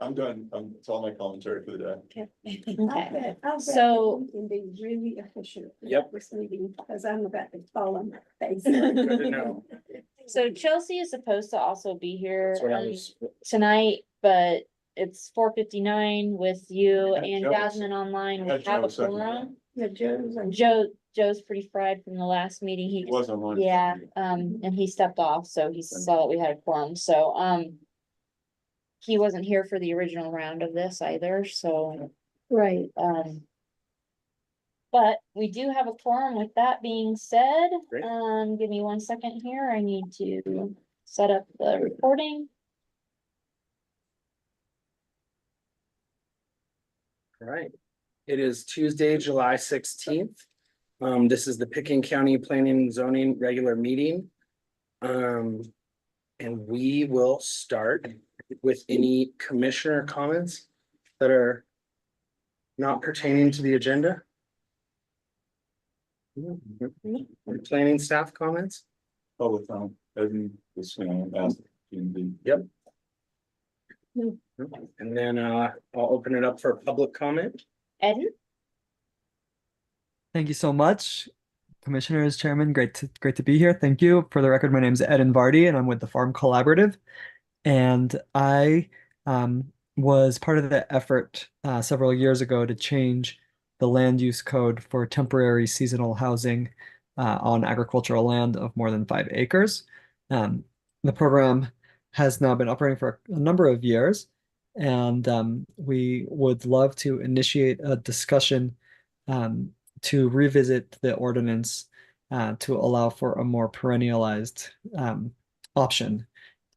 I'm done. It's all my commentary for the day. Okay. I'll So- bet you can be really efficient. Yep. This meeting, because I'm about to fall on my face. know. So Chelsea is supposed to also be here That's what I was. tonight, but it's 4:59 with you Yeah, and Joe's- Jasmine online. We Yeah, have a Joe's second. quorum. Yeah, Joe's on. Joe's pretty fried from the last meeting. It was online. Yeah, and he stepped off, so he saw that we had a quorum, so, he wasn't here for the original round of this either, so, Right. but we do have a quorum. With that being said, Great. give me 1 second here. I need to set up the recording. All right. It is Tuesday, July 16th. This is the Pickens County Planning and Zoning regular meeting. And we will start with any commissioner comments that are not pertaining to the agenda. Planning staff comments? Public comment. Evan was gonna ask. Yep. And then I'll open it up for public comment. Eden? Thank you so much, Commissioners, Chairman. Great to be here. Thank you. For the record, my name is Eden Vardy, and I'm with the Farm Collaborative. And I was part of the effort several years ago to change the land use code for temporary seasonal housing on agricultural land of more than 5 acres. The program has now been operating for a number of years, and we would love to initiate a discussion to revisit the ordinance to allow for a more perennialized option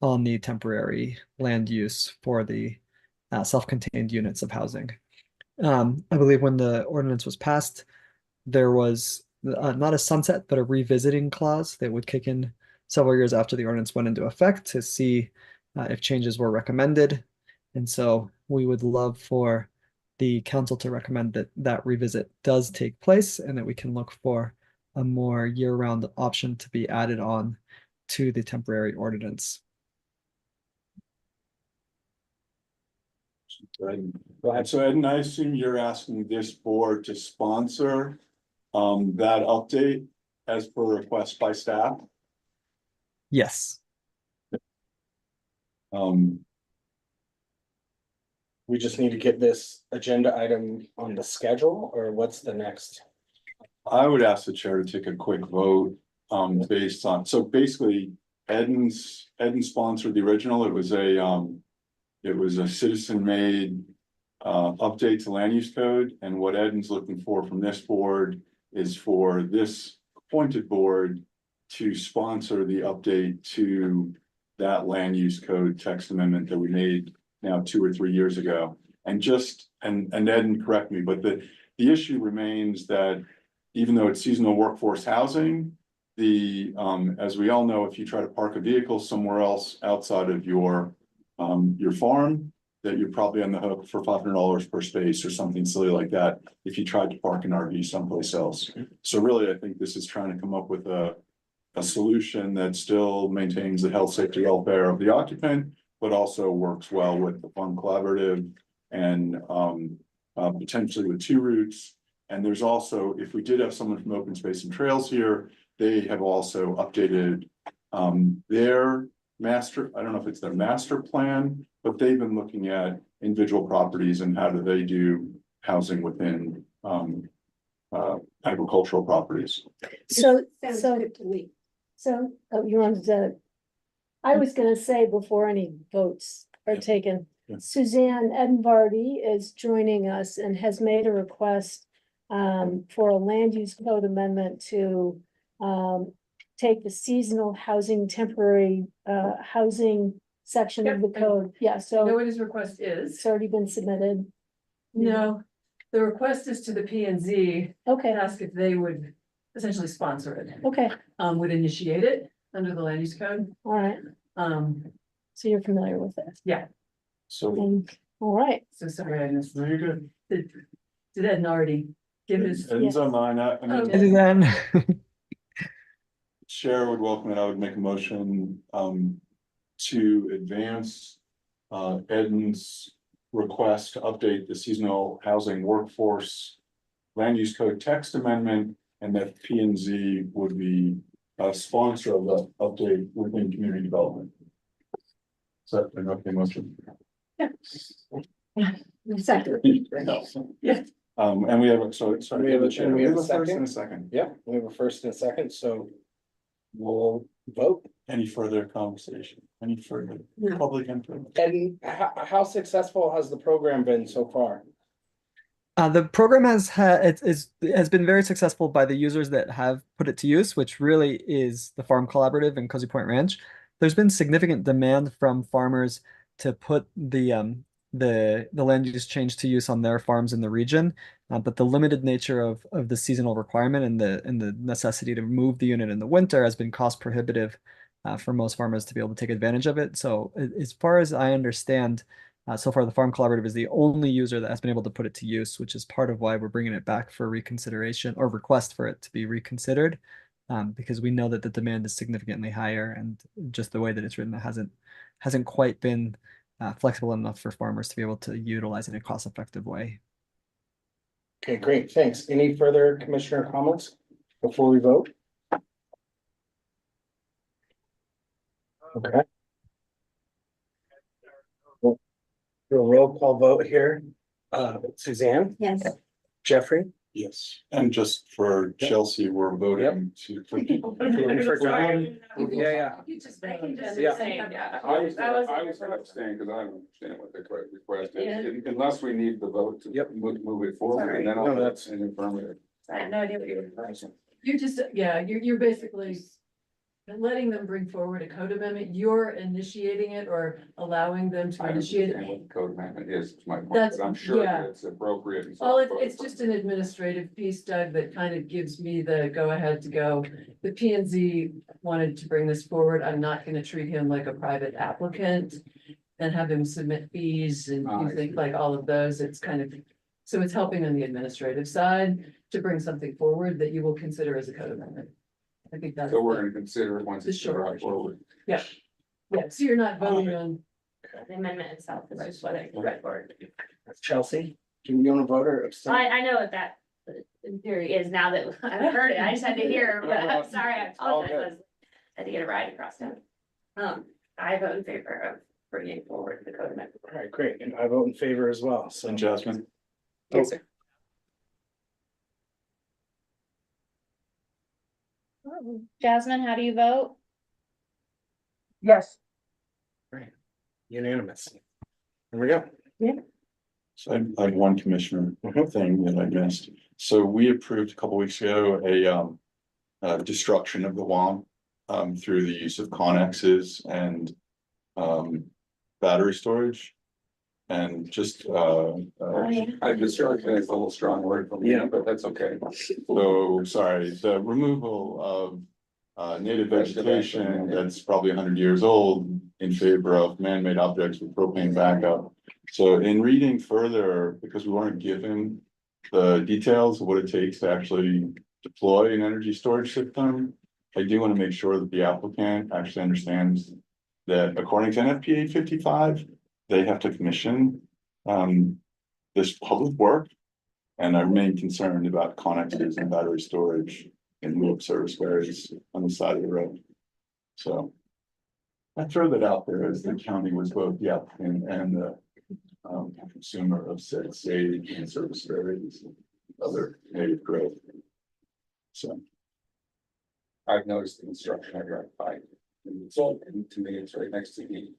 on the temporary land use for the self-contained units of housing. I believe when the ordinance was passed, there was not a sunset, but a revisiting clause that would kick in several years after the ordinance went into effect to see if changes were recommended. And so we would love for the council to recommend that that revisit does take place and that we can look for a more year-round option to be added on to the temporary ordinance. Go ahead. So Ed, and I assume you're asking this board to sponsor that update as per request by staff. Yes. We just need to get this agenda item on the schedule, or what's the next? I would ask the chair to take a quick vote based on, so basically Eden sponsored the original. It was a citizen-made update to land use code, and what Eden's looking for from this board is for this appointed board to sponsor the update to that land use code text amendment that we made now 2 or 3 years ago. And Eden, correct me, but the issue remains that even though it's seasonal workforce housing, as we all know, if you try to park a vehicle somewhere else outside of your farm, that you're probably on the hook for $500 per space or something silly like that if you tried to park an RV someplace else. So really, I think this is trying to come up with a solution that still maintains the health, safety, welfare of the occupant, but also works well with the Farm Collaborative and potentially with Two Roots. And there's also, if we did have someone from Open Space and Trails here, they have also updated their master, I don't know if it's their master plan, but they've been looking at individual properties and how do they do housing within agricultural properties. Sounds good to me. You wanted to, I was gonna say before any votes are Yeah. taken, Yeah. Suzanne Edvardy is joining us and has made a request for a land use code amendment to take the seasonal housing, temporary housing section of the Yep. code. Yeah, You know so what his request it's is? already been submitted. No, the request is to the P and Z, Okay, ask if they would essentially sponsor it. okay, Would initiate it under the land use code. all right. So you're familiar with it. Yeah, So All right, so sorry, I missed. there you go. Did Ed already give his? Eden's online. I mean, Okay. And then Chair would welcome it. I would make a motion to advance Eden's request to update the seasonal housing workforce land use code text amendment, and that P and Z would be a sponsor of the update within community development. Is that an okay motion? Second. Yeah. And we have, sorry. We have a- Chair. and we have a First second? and a second. Yeah, we have a first and a second, so we'll vote. Any further conversation? Any further No. public input? And how successful has the program been so far? The program has been very successful by the users that have put it to use, which really is the Farm Collaborative and Cozy Point Ranch. There's been significant demand from farmers to put the land use change to use on their farms in the region, but the limited nature of the seasonal requirement and the necessity to move the unit in the winter has been cost prohibitive for most farmers to be able to take advantage of it. So as far as I understand, so far the Farm Collaborative is the only user that has been able to put it to use, which is part of why we're bringing it back for reconsideration or request for it to be reconsidered, because we know that the demand is significantly higher, and just the way that it's written, it hasn't quite been flexible enough for farmers to be able to utilize it in a cost-effective way. Okay, great, thanks. Any further commissioner comments before we vote? Okay. We'll do a roll call vote here. Suzanne, Yes. Jeffrey, Yes. And just for Chelsea, we're voting to. for John. Yeah. You just, I can just Yeah. say, yeah. I was gonna abstain because I don't understand what the correct request is, unless we need the vote to Yep. move it forward, and then No, I'll that's- that's an affirmative. I have no idea what you're. You're just, yeah, you're basically letting them bring forward a code amendment. You're initiating it or allowing them to I initiate understand it. what the code amendment is my point, That's- but I'm sure yeah. that it's appropriate. and so Well, forth. it's just an administrative piece, Doug, that kind of gives me the go-ahead to go. The P and Z wanted to bring this forward. I'm not gonna treat him like a private applicant and have him submit fees and I you think see. like all of those. It's kind of, so it's helping on the administrative side to bring something forward that you will consider as a code amendment. I think that's, So we're gonna consider it once The it's short brought version. forward. yeah, so you're not voting on, The amendment itself is just what I read for it. Chelsea, do you want to vote or abstain? I know what that in theory is now that I've heard it. I just had to hear, but I'm sorry, I apologize. I had to get a ride across town. I vote in favor of bringing forward the code amendment. All right, great, and I vote in favor as well, so. And Jasmine? Yes, sir. Jasmine, how do you vote? yes, Unanimous. There we go. So I have one commissioner Mhm. thing that I missed. So we approved a couple weeks ago destruction of the WAM through the use of connexes and battery storage. And just I destruction is a little strong word for me, Yeah. but that's okay. so sorry, the removal of native vegetation that's probably 100 years old in favor of man-made objects with propane backup. So in reading further, because we weren't given the details of what it takes to actually deploy an energy storage system, I do want to make sure that the applicant actually understands that according to NFPA 55, they have to commission this public work. And I remain concerned about connexes and battery storage in lieu of service areas on the side of the road. So I throw that out there as the county was both the applicant and the consumer of said sage and service areas, and other native growth. So. I've noticed the construction I drive by. And it's all, and to me, it's right next to the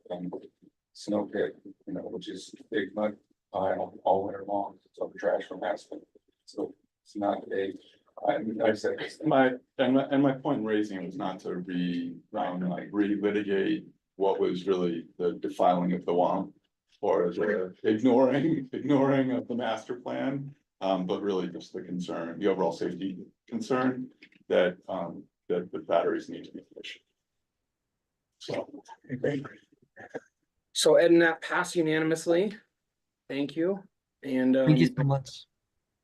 snow pit, you know, which is big mud pile all winter long, so the trash from Aspen. So it's not a, I said, it's My point in raising it was not to relitigate what was really the defiling of the WAM. Or the ignoring of the master plan, but really just the concern, the overall safety concern that the batteries need to be commissioned. So. Great. So Ed and that passed unanimously. Thank you. And Thank you so much.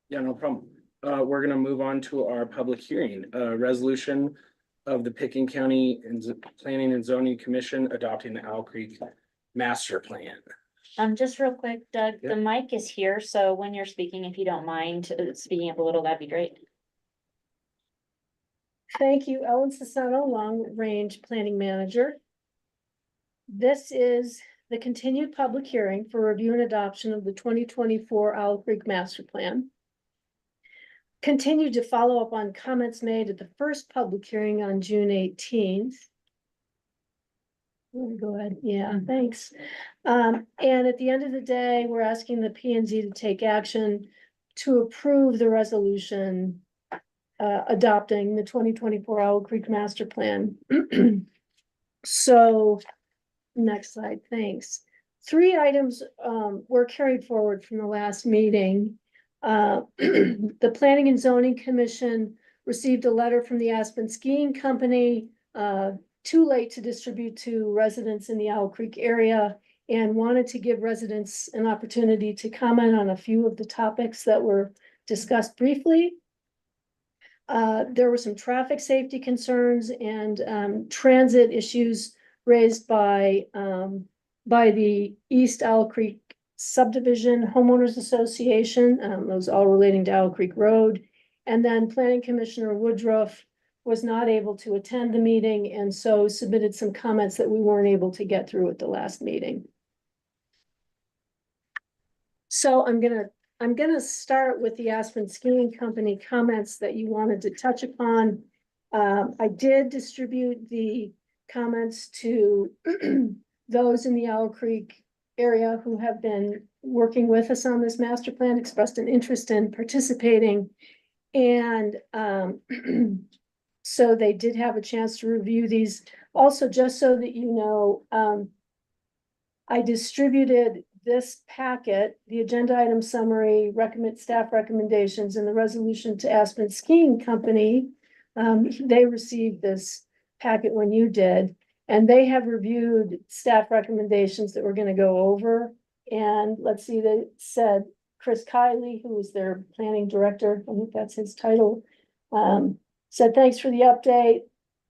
yeah, no problem. We're gonna move on to our public hearing, resolution of the Pickens County Planning and Zoning Commission adopting the Owl Creek master plan. Just real quick, Doug, Yeah. the mic is here, so when you're speaking, if you don't mind speaking up a little, that'd be great. Thank you, Ellen Sasano, Long Range Planning Manager. This is the continued public hearing for review and adoption of the 2024 Owl Creek Master Plan. Continue to follow up on comments made at the first public hearing on June 18th. Go ahead, yeah, thanks. And at the end of the day, we're asking the P and Z to take action to approve the resolution adopting the 2024 Owl Creek Master Plan. So, next slide, thanks. 3 items were carried forward from the last meeting. The Planning and Zoning Commission received a letter from the Aspen Skiing Company, too late to distribute to residents in the Owl Creek area, and wanted to give residents an opportunity to comment on a few of the topics that were discussed briefly. There were some traffic safety concerns and transit issues raised by the East Owl Creek Subdivision Homeowners Association, those all relating to Owl Creek Road. And then Planning Commissioner Woodruff was not able to attend the meeting and so submitted some comments that we weren't able to get through at the last meeting. So I'm gonna start with the Aspen Skiing Company comments that you wanted to touch upon. I did distribute the comments to those in the Owl Creek area who have been working with us on this master plan, expressed an interest in participating. And so they did have a chance to review these. Also, just so that you know, I distributed this packet, the agenda item summary, staff recommendations, and the resolution to Aspen Skiing Company. They received this packet when you did, and they have reviewed staff recommendations that we're gonna go over. And let's see, they said Chris Kiley, who is their planning director, I think that's his title, said, thanks for the update,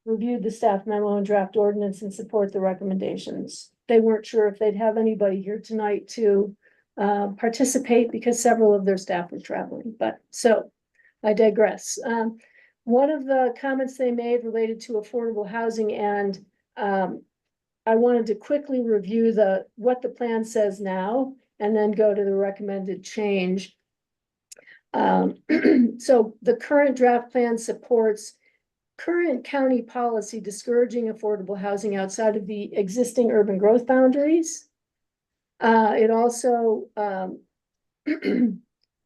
reviewed the staff memo and draft ordinance and support the recommendations. They weren't sure if they'd have anybody here tonight to participate because several of their staff were traveling, but so I digress. One of the comments they made related to affordable housing, and I wanted to quickly review what the plan says now and then go to the recommended change. So the current draft plan supports current county policy discouraging affordable housing outside of the existing urban growth boundaries. It also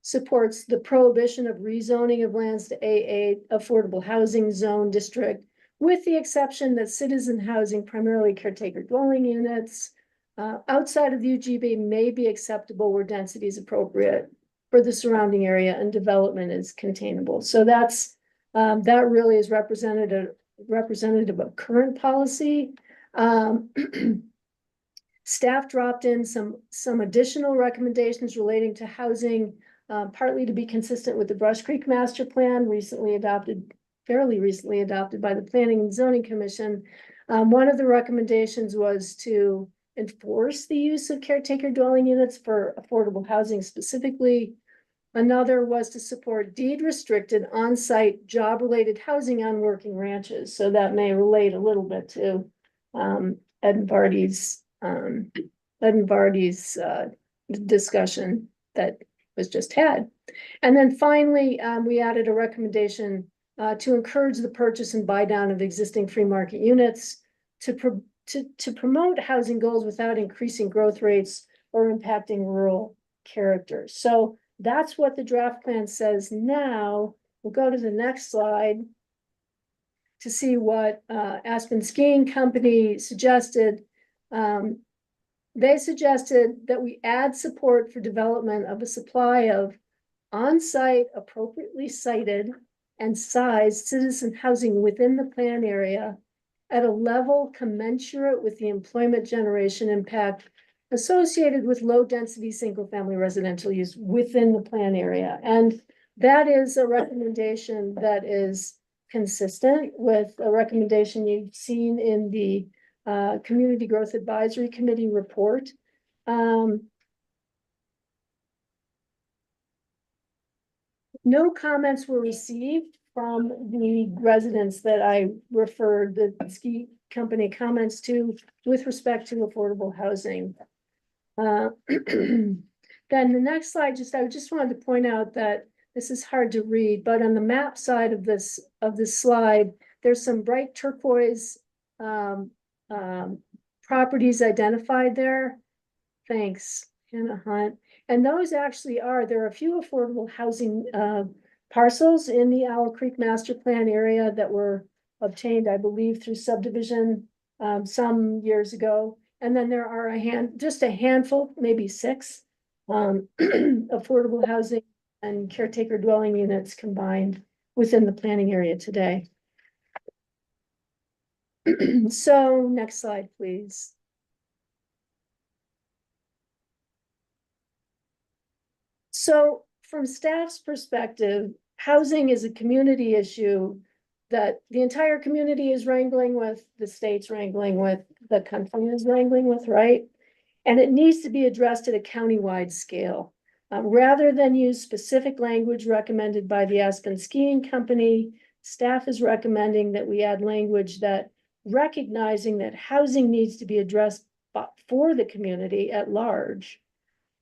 supports the prohibition of rezoning of lands to AA affordable housing zone district, with the exception that citizen housing, primarily caretaker dwelling units, outside of the UGB may be acceptable where density is appropriate for the surrounding area and development is containable. So that's that really is representative of current policy. Staff dropped in some additional recommendations relating to housing, partly to be consistent with the Brush Creek Master Plan, fairly recently adopted by the Planning and Zoning Commission. One of the recommendations was to enforce the use of caretaker dwelling units for affordable housing specifically. Another was to support deed restricted on-site job-related housing on working ranches. So that may relate a little bit to Ed and Vardy's discussion that was just had. And then finally, we added a recommendation to encourage the purchase and buy down of existing free market units to promote housing goals without increasing growth rates or impacting rural character. So that's what the draft plan says now. We'll go to the next slide to see what Aspen Skiing Company suggested. They suggested that we add support for development of a supply of on-site, appropriately sited and sized citizen housing within the plan area at a level commensurate with the employment generation impact associated with low-density single-family residential use within the plan area. And that is a recommendation that is consistent with a recommendation you've seen in the Community Growth Advisory Committee report. No comments were received from the residents that I referred the ski company comments to with respect to affordable housing. Then the next slide, I just wanted to point out that this is hard to read, but on the map side of this slide, there's some bright turquoise properties identified there. Thanks, Hannah Hunt. And those actually there are a few affordable housing parcels in the Owl Creek Master Plan area that were obtained, I believe, through subdivision some years ago. And then there are just a handful, maybe 6, affordable housing and caretaker dwelling units combined within the planning area today. So next slide, please. So from staff's perspective, housing is a community issue that the entire community is wrangling with, the state's wrangling with, the country is wrangling with, right? And it needs to be addressed at a countywide scale. Rather than use specific language recommended by the Aspen Skiing Company, staff is recommending that we add language that recognizing that housing needs to be addressed for the community at large,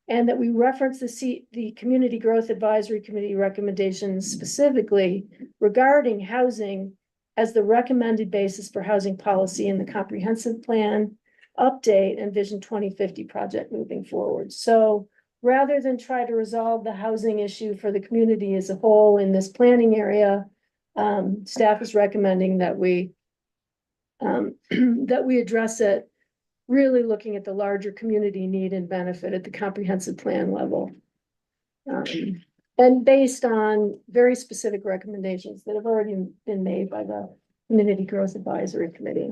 and that we reference the Community Growth Advisory Committee recommendations specifically regarding housing as the recommended basis for housing policy in the comprehensive plan update and Vision 2050 project moving forward. So rather than try to resolve the housing issue for the community as a whole in this planning area, staff is recommending that we address it, really looking at the larger community need and benefit at the comprehensive plan level. And based on very specific recommendations that have already been made by the Community Growth Advisory Committee.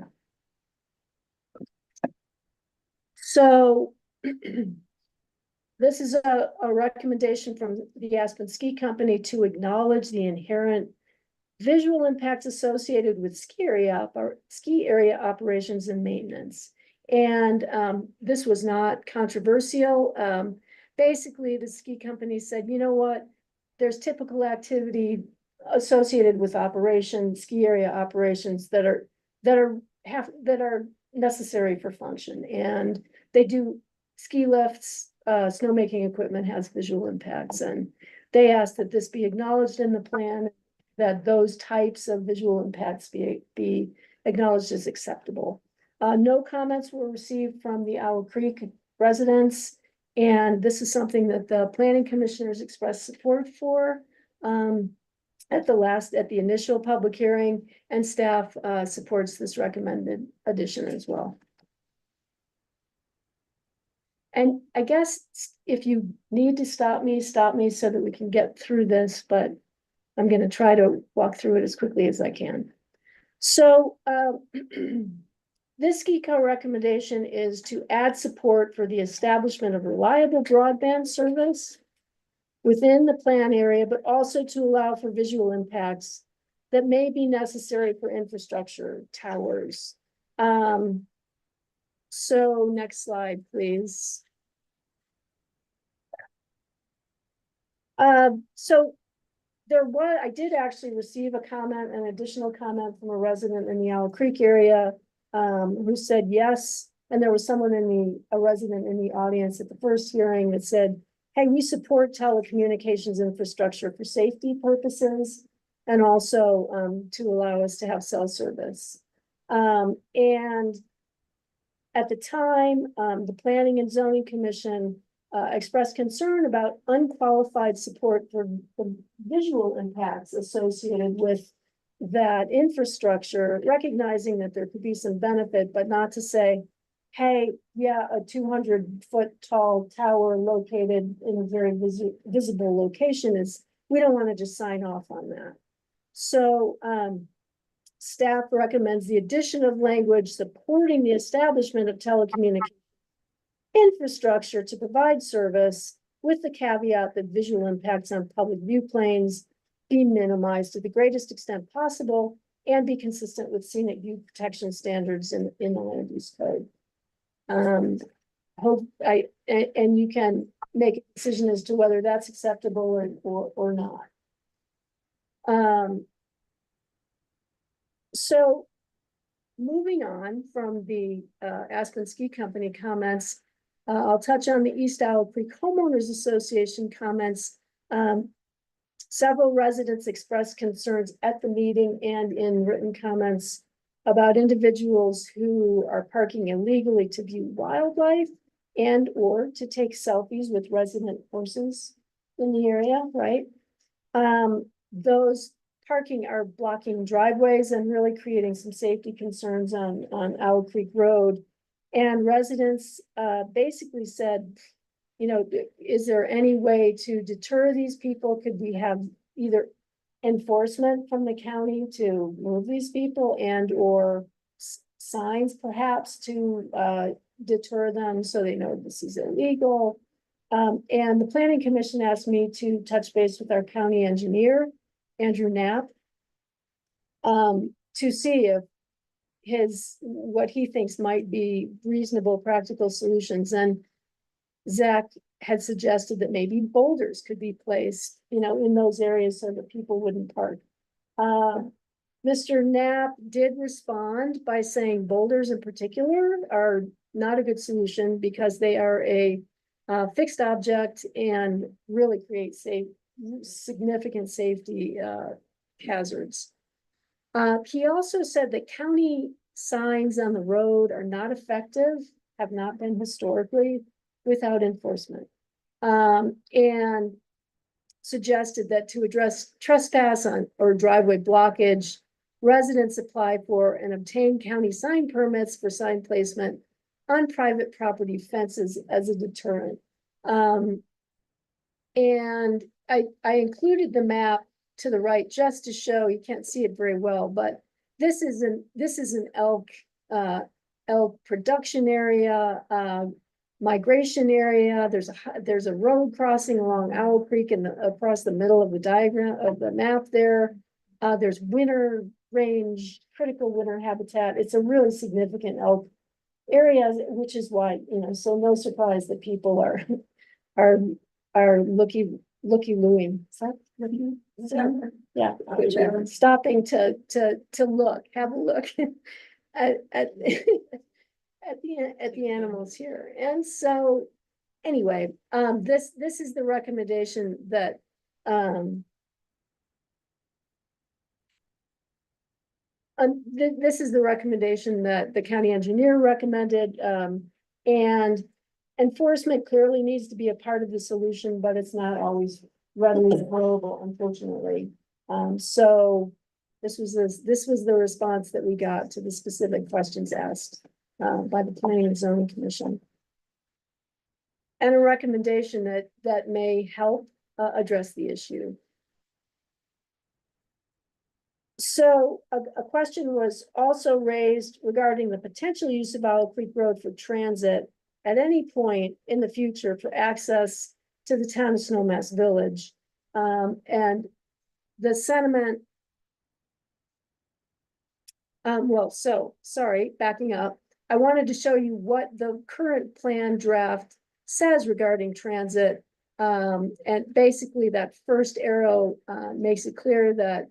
So this is a recommendation from the Aspen Ski Company to acknowledge the inherent visual impacts associated with ski area operations and maintenance. And this was not controversial. Basically, the ski company said, you know what, there's typical activity associated with ski area operations that are necessary for function. And they do ski lifts, snowmaking equipment has visual impacts, and they asked that this be acknowledged in the plan, that those types of visual impacts be acknowledged as acceptable. No comments were received from the Owl Creek residents, and this is something that the planning commissioners expressed support for at the initial public hearing, and staff supports this recommended addition as well. And I guess if you need to stop me so that we can get through this, but I'm going to try to walk through it as quickly as I can. So this SkiCo recommendation is to add support for the establishment of reliable broadband service within the plan area, but also to allow for visual impacts that may be necessary for infrastructure towers. So next slide, please. I did actually receive an additional comment from a resident in the Owl Creek area who said yes. And there was a resident in the audience at the first hearing that said, hey, we support telecommunications infrastructure for safety purposes and also to allow us to have cell service. And at the time, the Planning and Zoning Commission expressed concern about unqualified support for the visual impacts associated with that infrastructure, recognizing that there could be some benefit, but not to say, hey, yeah, a 200-foot tall tower located in a very visible location we don't want to just sign off on that. So staff recommends the addition of language supporting the establishment of telecommunications infrastructure to provide service, with the caveat that visual impacts on public view planes be minimized to the greatest extent possible, and be consistent with scenic view protection standards in the land use code. And you can make a decision as to whether that's acceptable or not. So moving on from the Aspen Ski Company comments, I'll touch on the East Owl Creek Homeowners Association comments. Several residents expressed concerns at the meeting and in written comments about individuals who are parking illegally to view wildlife and or to take selfies with resident horses in the area, right? Those parking are blocking driveways and really creating some safety concerns on Owl Creek Road. And residents basically said, you know, is there any way to deter these people? Could we have either enforcement from the county to move these people and or signs perhaps to deter them so they know this is illegal? And the Planning Commission asked me to touch base with our county engineer, Andrew Knapp, to see if what he thinks might be reasonable, practical solutions. And Zach had suggested that maybe boulders could be placed, you know, in those areas so that people wouldn't park. Mr. Knapp did respond by saying boulders in particular are not a good solution because they are a fixed object and really create significant safety hazards. He also said that county signs on the road are not effective, have not been historically, without enforcement. And suggested that to address trespass or driveway blockage, residents apply for and obtain county sign permits for sign placement on private property fences as a deterrent. And I included the map to the right just to show, you can't see it very well, but this is an elk production area, migration area. There's a road crossing along Owl Creek and across the middle of the diagram of the map there. There's winter range, critical winter habitat. It's a really significant elk area, which is why, you know, so no surprise that people are looking. Is that looking? Yeah, stopping to look, have a look at the animals here. And so anyway, this is the recommendation that this is the recommendation that the county engineer recommended, and enforcement clearly needs to be a part of the solution, but it's not always readily available, unfortunately. So this was the response that we got to the specific questions asked by the Planning and Zoning Commission. And a recommendation that may help address the issue. So a question was also raised regarding the potential use of Owl Creek Road for transit at any point in the future for access to the town of Snowmass Village. And the sentiment, sorry, backing up. I wanted to show you what the current plan draft says regarding transit. And basically that first arrow makes it clear that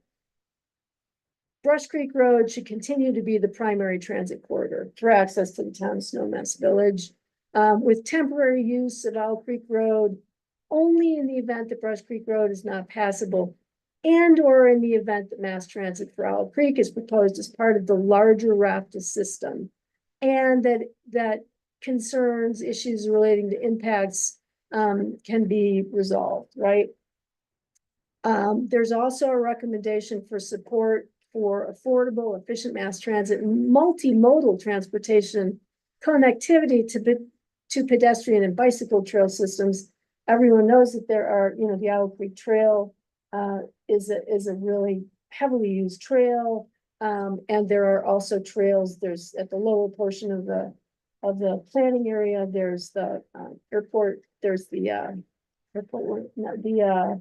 Brush Creek Road should continue to be the primary transit corridor for access to the town of Snowmass Village, with temporary use of Owl Creek Road only in the event that Brush Creek Road is not passable, and or in the event that mass transit for Owl Creek is proposed as part of the larger RAFTA system, and that concerns, issues relating to impacts can be resolved, right? There's also a recommendation for support for affordable, efficient mass transit, multimodal transportation connectivity to pedestrian and bicycle trail systems. Everyone knows that there are, you know, the Owl Creek Trail is a really heavily used trail. And there are also trails, there's at the lower portion of the planning area, there's the airport, there's the airport, no, the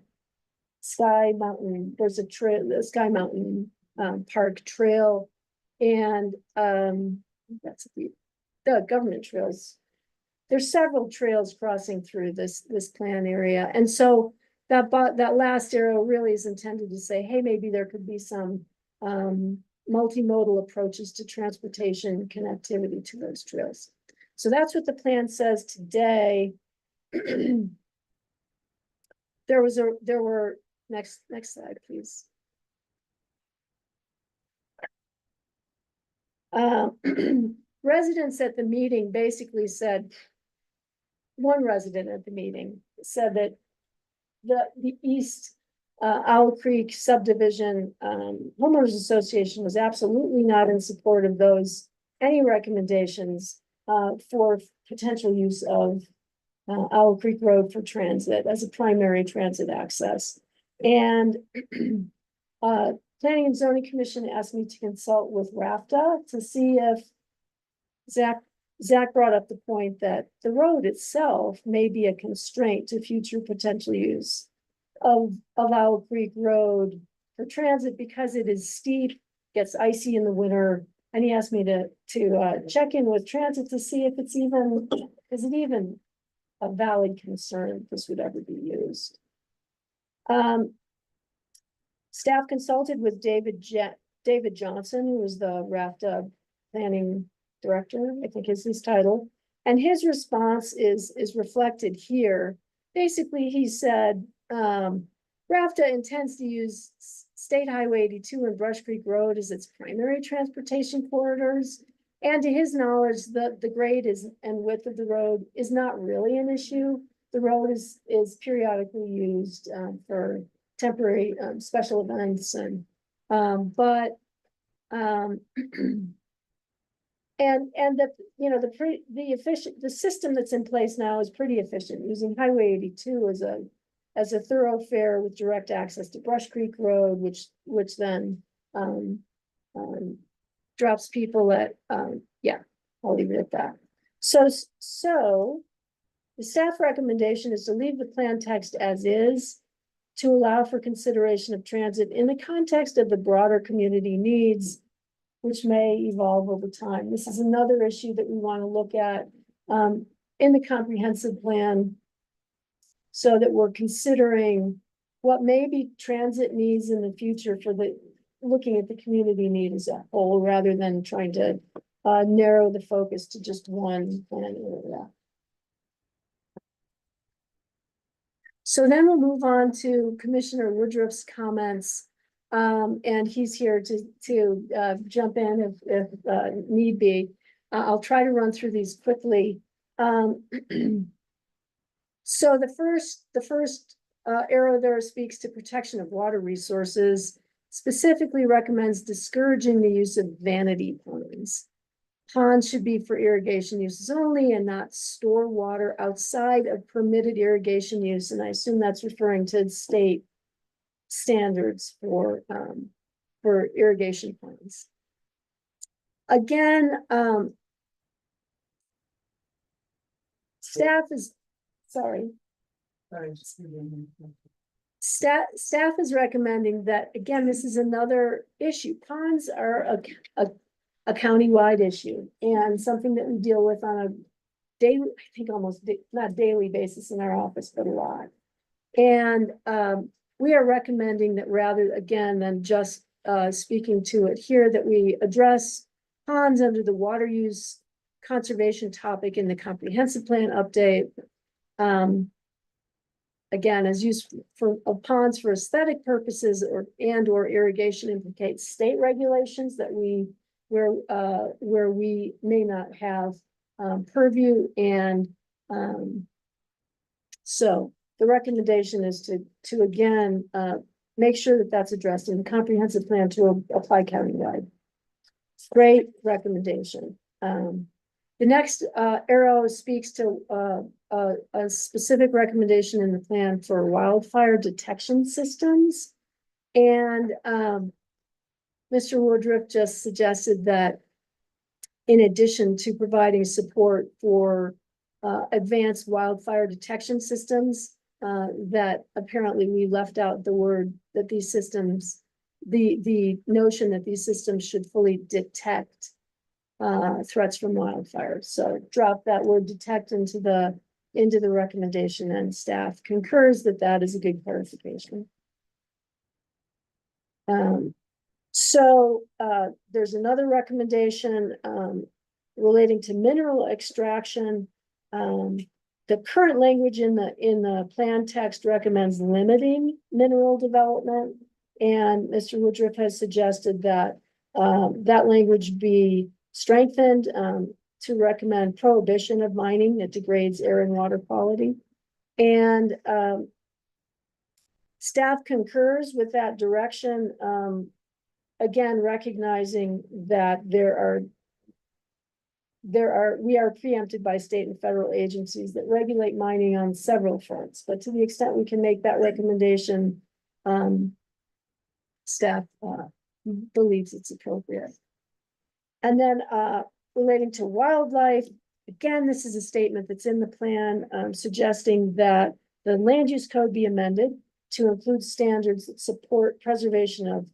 Sky Mountain, there's a trail, the Sky Mountain Park Trail. And, that's the government trails. There's several trails crossing through this plan area. And so that last arrow really is intended to say, hey, maybe there could be some, multimodal approaches to transportation connectivity to those trails. So that's what the plan says today. There were, next slide, please. Residents at the meeting basically said, one resident at the meeting said that the East Owl Creek subdivision homeowners association was absolutely not in support of any recommendations for potential use of Owl Creek Road for transit as a primary transit access. And Planning and Zoning Commission asked me to consult with RAFTA to see if Zach brought up the point that the road itself may be a constraint to future potential use of Owl Creek Road for transit because it is steep, gets icy in the winter. And he asked me to check in with transit to see if is it even a valid concern if this would ever be used. Staff consulted with David Johnson, who is the RAFTA planning director, I think is his title. And his response is reflected here. Basically, he said, RAFTA intends to use State Highway 82 and Brush Creek Road as its primary transportation corridors. And to his knowledge, the grade and width of the road is not really an issue. The road is periodically used for temporary special events and the system that's in place now is pretty efficient, using Highway 82 as a thoroughfare with direct access to Brush Creek Road, which then drops people at yeah, I'll leave it at that. So the staff recommendation is to leave the plan text as is, to allow for consideration of transit in the context of the broader community needs, which may evolve over time. This is another issue that we want to look at in the comprehensive plan, so that we're considering what may be transit needs in the future for looking at the community need as a whole, rather than trying to narrow the focus to just one plan area. So then we'll move on to Commissioner Woodruff's comments. And he's here to jump in if need be. I'll try to run through these quickly. So the first arrow there speaks to protection of water resources, specifically recommends discouraging the use of vanity ponds. Ponds should be for irrigation uses only and not store water outside of permitted irrigation use. And I assume that's referring to state standards for irrigation ponds. Again, staff is recommending that, again, this is another issue. Ponds are a countywide issue and something that we deal with on a daily, I think almost not daily basis in our office, but a lot. And we are recommending that rather, again, than just speaking to it here, that we address ponds under the water use conservation topic in the comprehensive plan update. Again, as use of ponds for aesthetic purposes or irrigation implicates state regulations that where we may not have purview. And so the recommendation is to again make sure that that's addressed in the comprehensive plan to apply countywide. Great recommendation. The next arrow speaks to a specific recommendation in the plan for wildfire detection systems. And Mr. Woodruff just suggested that in addition to providing support for advanced wildfire detection systems, that apparently we left out the word that these systems the notion that these systems should fully detect threats from wildfire. So drop that word detect into the recommendation, and staff concurs that that is a good clarification. There's another recommendation, relating to mineral extraction. The current language in the plan text recommends limiting mineral development. And Mr. Woodruff has suggested that, that language be strengthened, to recommend prohibition of mining that degrades air and water quality. And, staff concurs with that direction, again, recognizing that we are preempted by state and federal agencies that regulate mining on several fronts, but to the extent we can make that recommendation, staff, believes it's appropriate. And then, relating to wildlife, again, this is a statement that's in the plan, suggesting that the land use code be amended to include standards that support preservation of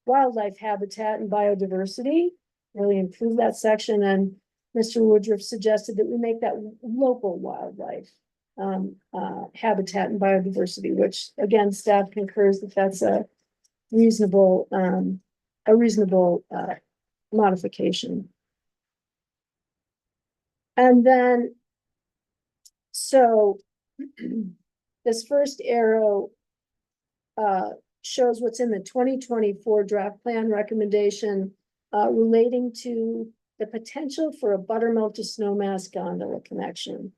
wildlife habitat and biodiversity, really improve that section. And Mr. Woodruff suggested that we make that local wildlife habitat and biodiversity, which again, staff concurs that that's a reasonable modification. And then, so this first arrow shows what's in the 2024 draft plan recommendation relating to the potential for a buttermilk to Snowmass gondola connection.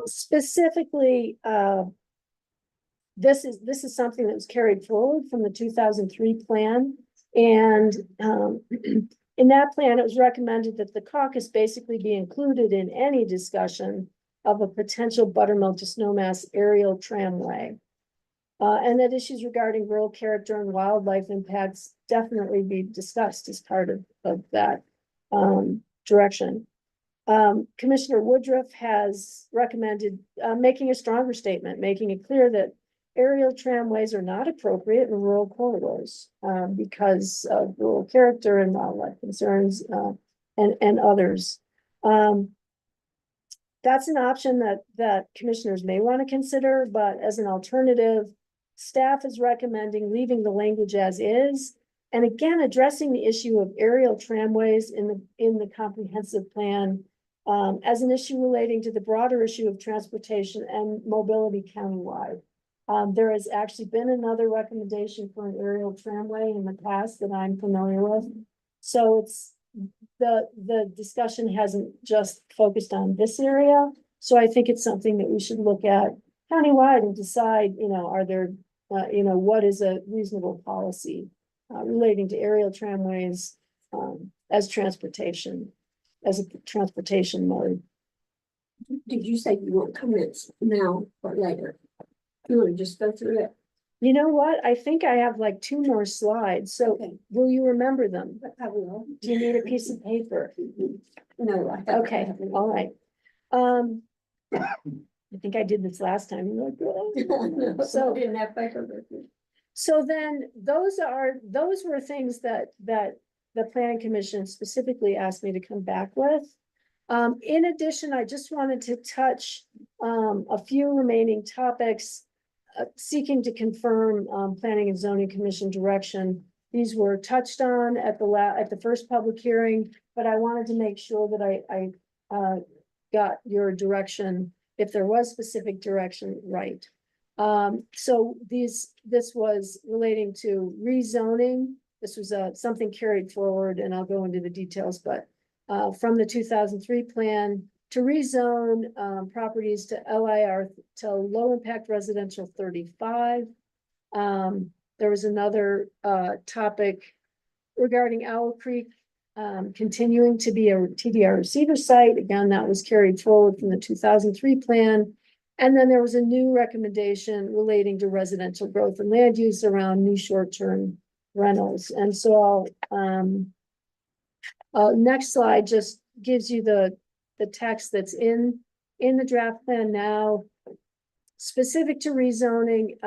Specifically, this is something that was carried forward from the 2003 plan. And in that plan, it was recommended that the caucus basically be included in any discussion of a potential buttermilk to Snowmass aerial tramway. And that issues regarding rural character and wildlife impacts definitely be discussed as part of that direction. Commissioner Woodruff has recommended making a stronger statement, making it clear that aerial tramways are not appropriate in rural corridors because of rural character and wildlife concerns and others. That's an option that commissioners may want to consider, but as an alternative, staff is recommending leaving the language as is. And again, addressing the issue of aerial tramways in the comprehensive plan as an issue relating to the broader issue of transportation and mobility countywide. There has actually been another recommendation for an aerial tramway in the past that I'm familiar with. So it's the discussion hasn't just focused on this area. So I think it's something that we should look at countywide and decide, are there, what is a reasonable policy relating to aerial tramways as transportation mode. Did you say you want comments now or later? You want to just go through it? You know what? I think I have like 2 more slides. So Okay. will you remember them? I will. Do you need a piece of paper? No. I have- Okay, all right. I think I did this last time. You're like, "Oh." So So- didn't have paper with me. So then those were things that the planning commission specifically asked me to come back with. In addition, I just wanted to touch a few remaining topics seeking to confirm planning and zoning commission direction. These were touched on at the first public hearing, but I wanted to make sure that I got your direction, if there was specific direction, right. So this was relating to rezoning. This was something carried forward, and I'll go into the details, but from the 2003 plan to rezone properties to LIR to low impact residential 35. There was another topic regarding Owl Creek continuing to be a TDR receiver site. Again, that was carried forward from the 2003 plan. And then there was a new recommendation relating to residential growth and land use around new short-term rentals. And so next slide just gives you the text that's in the draft plan now. Specific to rezoning,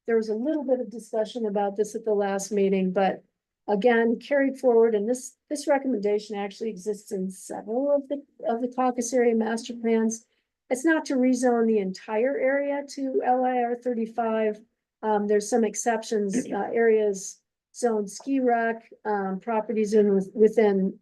there was a little bit of discussion about this at the last meeting, but again, carried forward, and this recommendation actually exists in several of the caucus area master plans. It's not to rezone the entire area to LIR 35. There's some exceptions, areas zoned ski rec, properties within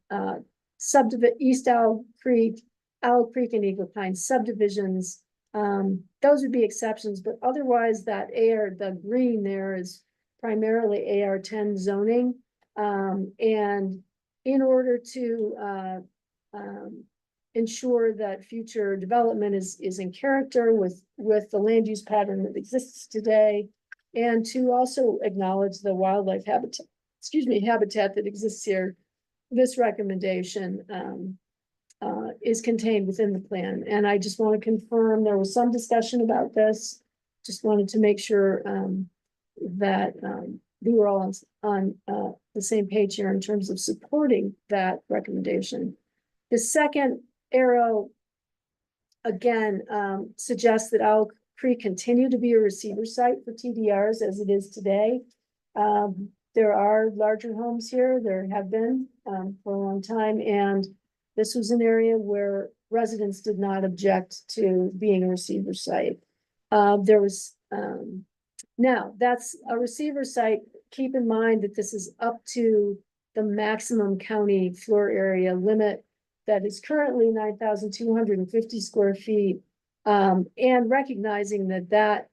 East Owl Creek and Eagle Pine subdivisions. Those would be exceptions, but otherwise that the green there is primarily AR 10 zoning. And in order to ensure that future development is in character with the land use pattern that exists today, and to also acknowledge the wildlife habitat, habitat that exists here, this recommendation is contained within the plan. And I just want to confirm, there was some discussion about this. Just wanted to make sure that we were all on the same page here in terms of supporting that recommendation. The second arrow, again, suggests that Owl Creek continue to be a receiver site for TDRs as it is today. There are larger homes here, there have been for a long time, and this was an area where residents did not object to being a receiver site. Now, that's a receiver site. Keep in mind that this is up to the maximum county floor area limit that is currently 9,250 square feet. And recognizing that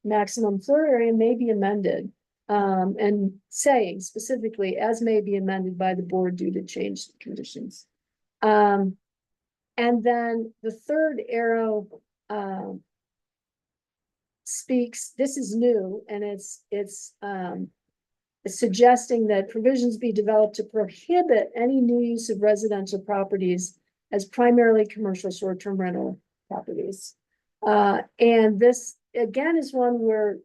maximum floor area may be amended, and saying specifically as may be amended by the board due to changed conditions. And then the third arrow speaks, this is new, and it's suggesting that provisions be developed to prohibit any new use of residential properties as primarily commercial short-term rental properties. And this again is one where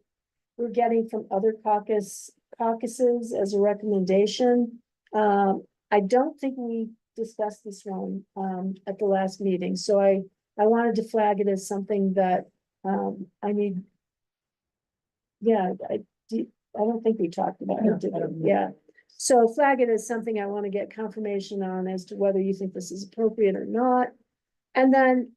we're getting from other caucuses as a recommendation. I don't think we discussed this one at the last meeting, so I wanted to flag it as something that I need. Yeah, I don't think we talked about it, did we? Yeah. So flag it as something I want to get confirmation on as to whether you think this is appropriate or not. And then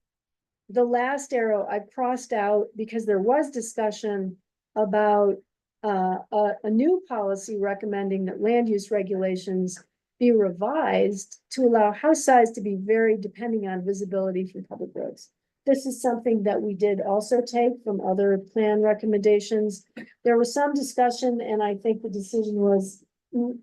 the last arrow I crossed out because there was discussion about a new policy recommending that land use regulations be revised to allow house size to be varied depending on visibility from public roads. This is something that we did also take from other plan recommendations. There was some discussion, and I think the decision was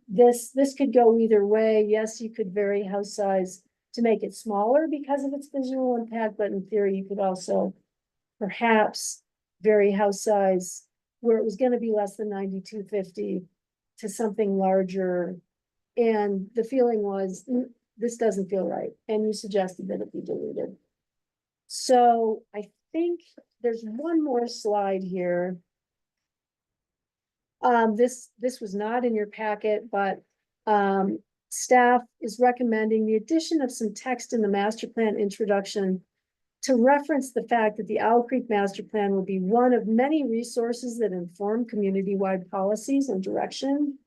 this could go either way. Yes, you could vary house size to make it smaller because of its visual impact, but in theory, you could also perhaps vary house size where it was going to be less than 9,250 to something larger. And the feeling was, this doesn't feel right. And you suggested that it be deleted. So I think there's one more slide here. This was not in your packet, but staff is recommending the addition of some text in the master plan introduction to reference the fact that the Owl Creek Master Plan will be one of many resources that inform community-wide policies and direction.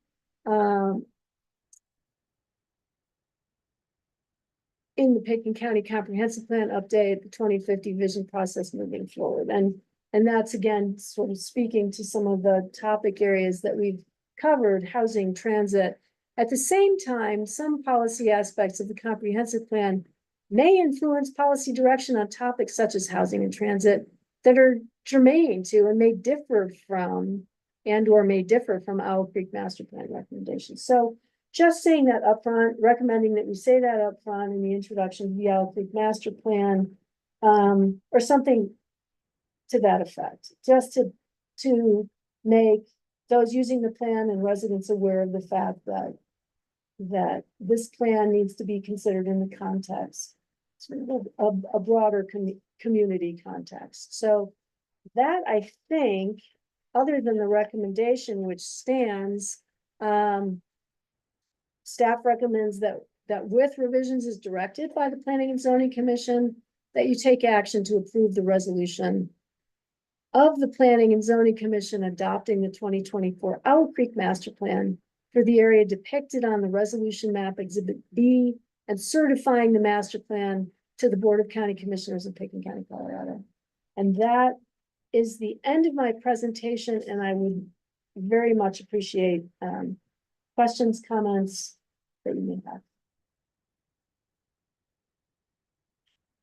In the Pickens County Comprehensive Plan update, the 2050 vision process moving forward. And that's again, sort of speaking to some of the topic areas that we've covered, housing, transit. At the same time, some policy aspects of the comprehensive plan may influence policy direction on topics such as housing and transit that are germane to and may differ from Owl Creek Master Plan recommendations. So just saying that upfront, recommending that we say that upfront in the introduction to the Owl Creek Master Plan, or something to that effect, just to make those using the plan and residents aware of the fact that this plan needs to be considered in the context of a broader community context. So that, I think, other than the recommendation which stands, staff recommends that with revisions as directed by the Planning and Zoning Commission, that you take action to approve the resolution of the Planning and Zoning Commission adopting the 2024 Owl Creek Master Plan for the area depicted on the resolution map Exhibit B and certifying the master plan to the Board of County Commissioners of Pickens County, Colorado. And that is the end of my presentation, and I would very much appreciate questions, comments that you may have.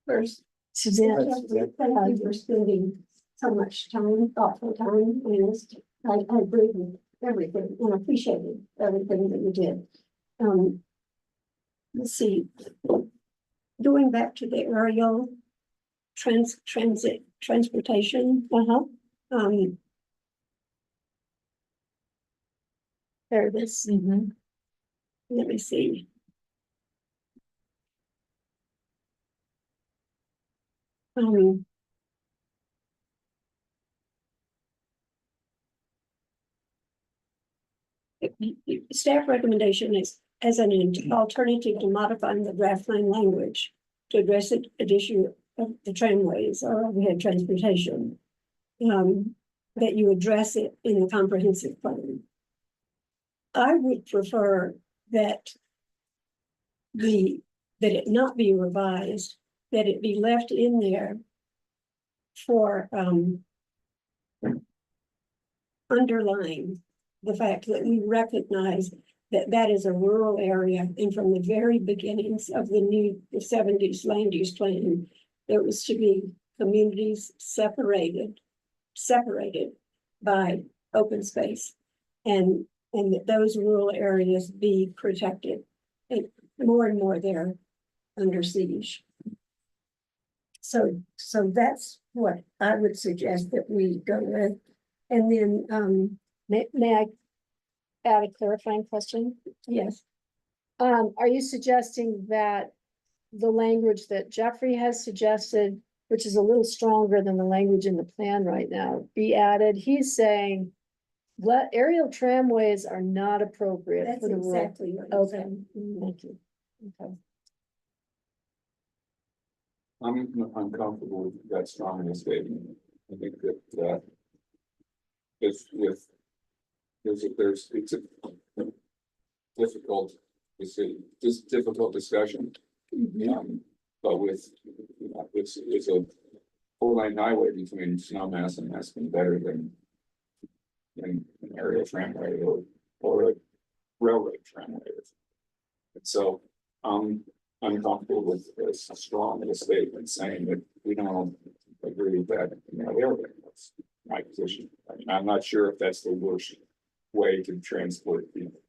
First, Suzanne? thank you for spending so much time, thoughtful time on this. I agree with everything and appreciated everything that you did. Let's see. Going back to the aerial transportation. There it is. Let me see. Staff recommendation is as an alternative to modifying the draft plan language to address an issue of the tramways or overhead transportation. That you address it in the comprehensive plan. I would prefer that it not be revised, that it be left in there for underlying the fact that we recognize that that is a rural area, and from the very beginnings of the 70s land use plan, there was to be communities separated by open space, and that those rural areas be protected. And more they're under siege. So that's what I would suggest that we go with. And then May I add a clarifying question? yes, Are you suggesting that the language that Jeffrey has suggested, which is a little stronger than the language in the plan right now, be added? He's saying aerial tramways are not appropriate that's for the rural. exactly what I'm Okay, saying. thank you. Okay. I'm comfortable with that strong in a statement. I think that, it's a difficult, just difficult discussion. But with, it's a 4-lane highway between Snowmass and Aspen better than an aerial tramway or a railroad tramway. And so, I'm comfortable with as strong a statement saying that we don't agree with that, area. That's my position. I mean, I'm not sure if that's the worst way to transport people.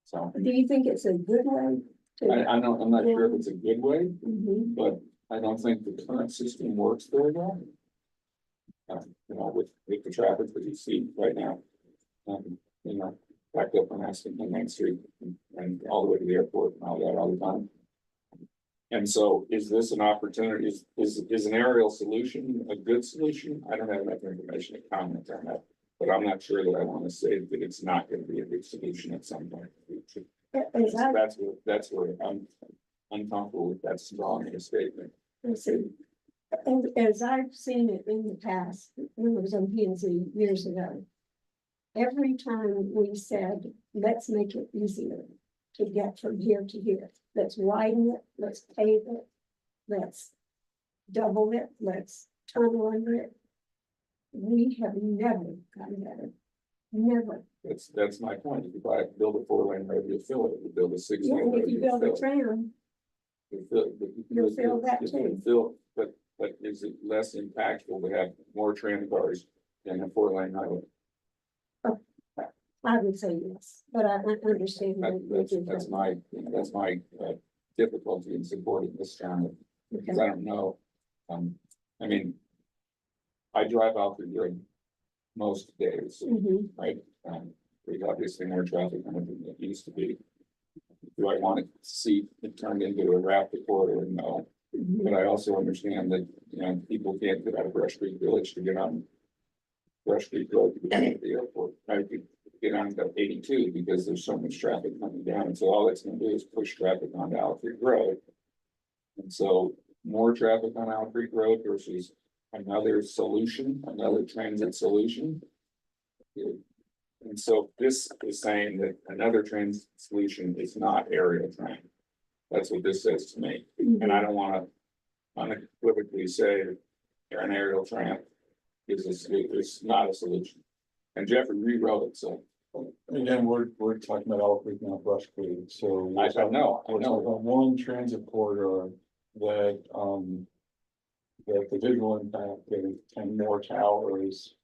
So, Do you think it's a good way to? I'm not sure if it's a good way, Mhm. but I don't think the current system works very well. With the traffic that you see right now, backed up on Aspen and Main Street and all the way to the airport and all that all the time. And so is this an opportunity? Is an aerial solution a good solution? I don't have enough information to comment on that, but I'm not sure that I want to say that it's not going to be a good solution at some point. That's where I'm uncomfortable with that strong in a statement. And as I've seen it in the past, when it was on P&Z years ago, every time we said, let's make it easier to get from here to here, let's widen it, let's pave it, let's double it, let's tunnel under it. We have never gotten better, never. That's my point. If you build a 4-lane road, you'll fill it. If you build a 6-lane Yeah, and road, if you you'll build a fill it. tram, You'll fill that too. But is it less impactful to have more tram cars than a 4-lane highway? I would say yes, but I understand. That's my difficulty in supporting this channel, because I don't know. I mean, I drive out through here most days, Mhm. right? There's obviously more traffic than it used to be. Do I want to see it turned into a rapid corridor? No. Mhm. But I also understand that, people can't get out of Brush Creek Village to get on Brush Creek Road to get to the airport, right? To get on to 82 because there's so much traffic coming down. And so all that's gonna do is push traffic onto Owl Creek Road. And so more traffic on Owl Creek Road versus another solution, another transit solution. And so this is saying that another transit solution is not aerial train. That's what this says to me, and I don't wanna unequivocally say that an aerial tram is not a solution. And Jeffrey rewrote it, so. Again, we're talking about Owl Creek, not Brush Creek, so. I know. We're talking about one transit corridor that, that the visual impact and more towers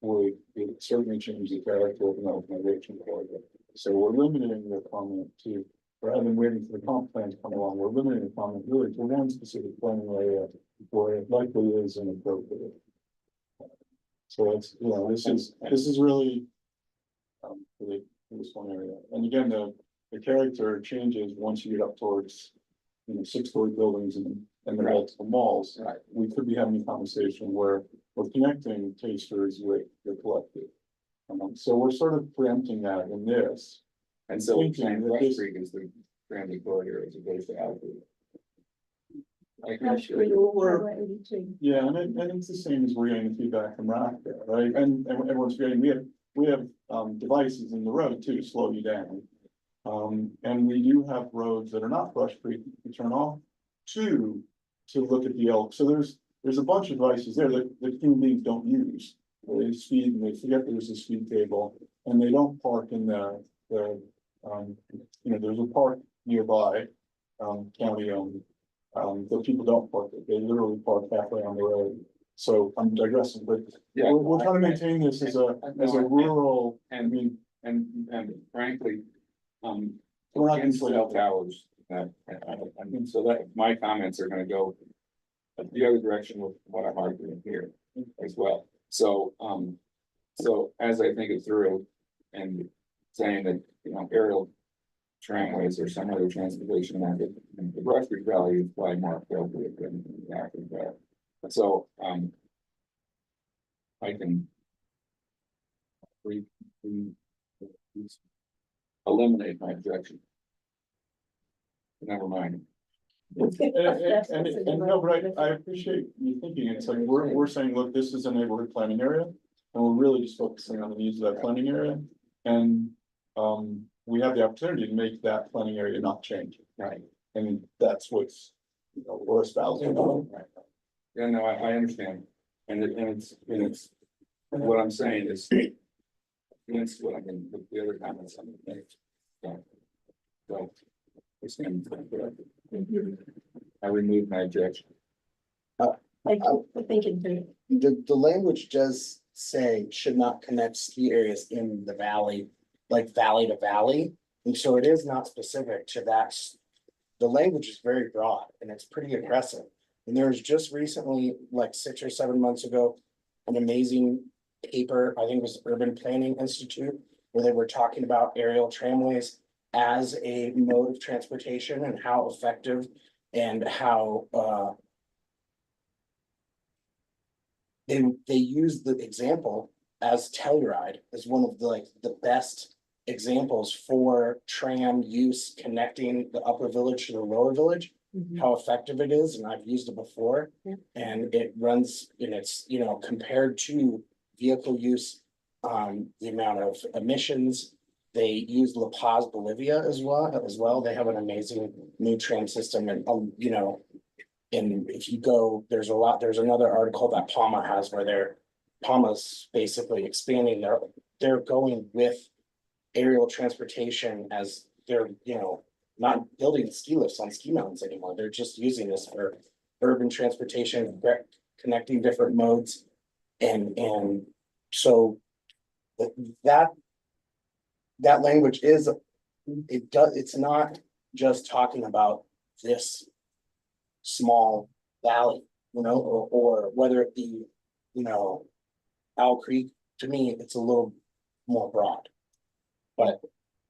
would certainly change the character of an organization corridor. So we're limiting the comment to, rather than waiting for the comp plan to come along, we're limiting the comment really to one specific planning area where it likely is inappropriate. So it's, you know, this is really for this one area. And again, the character changes once you get up towards, you know, 6-story buildings and the multiple malls. Right. We could be having a conversation where we're connecting tasters with the collective. So we're sort of preempting that in this. And so we're saying That Brush this- Creek is the transit corridor as opposed to Owl Creek. Like, Brush Creek, Highway 82. Yeah, and it's the same as we're getting the feedback from RAC there, right? And everyone's getting, we have devices in the road too to slow you down. And we do have roads that are not Brush Creek, you turn off to look at the elk. So there's a bunch of devices there that human beings don't use. They speed and they forget there's a speed table and they don't park in you know, there's a park nearby, county owned. The people don't park it, they literally park halfway on the road. So I'm digressing, but Yeah. we're trying to maintain this as a rural, I mean, And frankly, we're not in gonna cell towers, I mean, so that my comments are gonna go the other direction with what I'm arguing here as well. So, so as I think it through and saying that, you know, aerial tramways or some other transportation method, and the Brush Creek Valley is probably more appropriate than the Acton Valley. So, I can eliminate my objection. Never mind. and no, but I appreciate you thinking, it's like, we're saying, look, this is a neighborhood planning area. And we're really just focusing on the needs of that planning area, and, we have the opportunity to make that planning area not change. Right. And that's what's, you know, we're espousing. Right. Yeah, no, I understand. And it's, what I'm saying is. That's what I can, the other comments I'm gonna make. So. It's gonna be, I remove my objection. Thank you for thinking through. The language does say should not connect ski areas in the valley, like valley to valley. And so it is not specific to that. The language is very broad and it's pretty aggressive. And there was just recently, like 6 or 7 months ago, an amazing paper, I think it was Urban Planning Institute, where they were talking about aerial tramways as a mode of transportation and how effective and how they use the example as Telluride as one of the best examples for tram use connecting the upper village to the lower village, how effective it is, and I've used it before. Yeah. And it runs, and it's, you know, compared to vehicle use, the amount of emissions. They use La Paz, Bolivia as well. They have an amazing new tram system and, you know, and if you go, there's another article that Palma has where Palma's basically expanding they're going with aerial transportation as they're, you know, not building ski lifts on ski mountains anymore. They're just using this for urban transportation, connecting different modes. And so that language it's not just talking about this small valley, you know, or whether it be, you know, Owl Creek. To me, it's a little more broad. But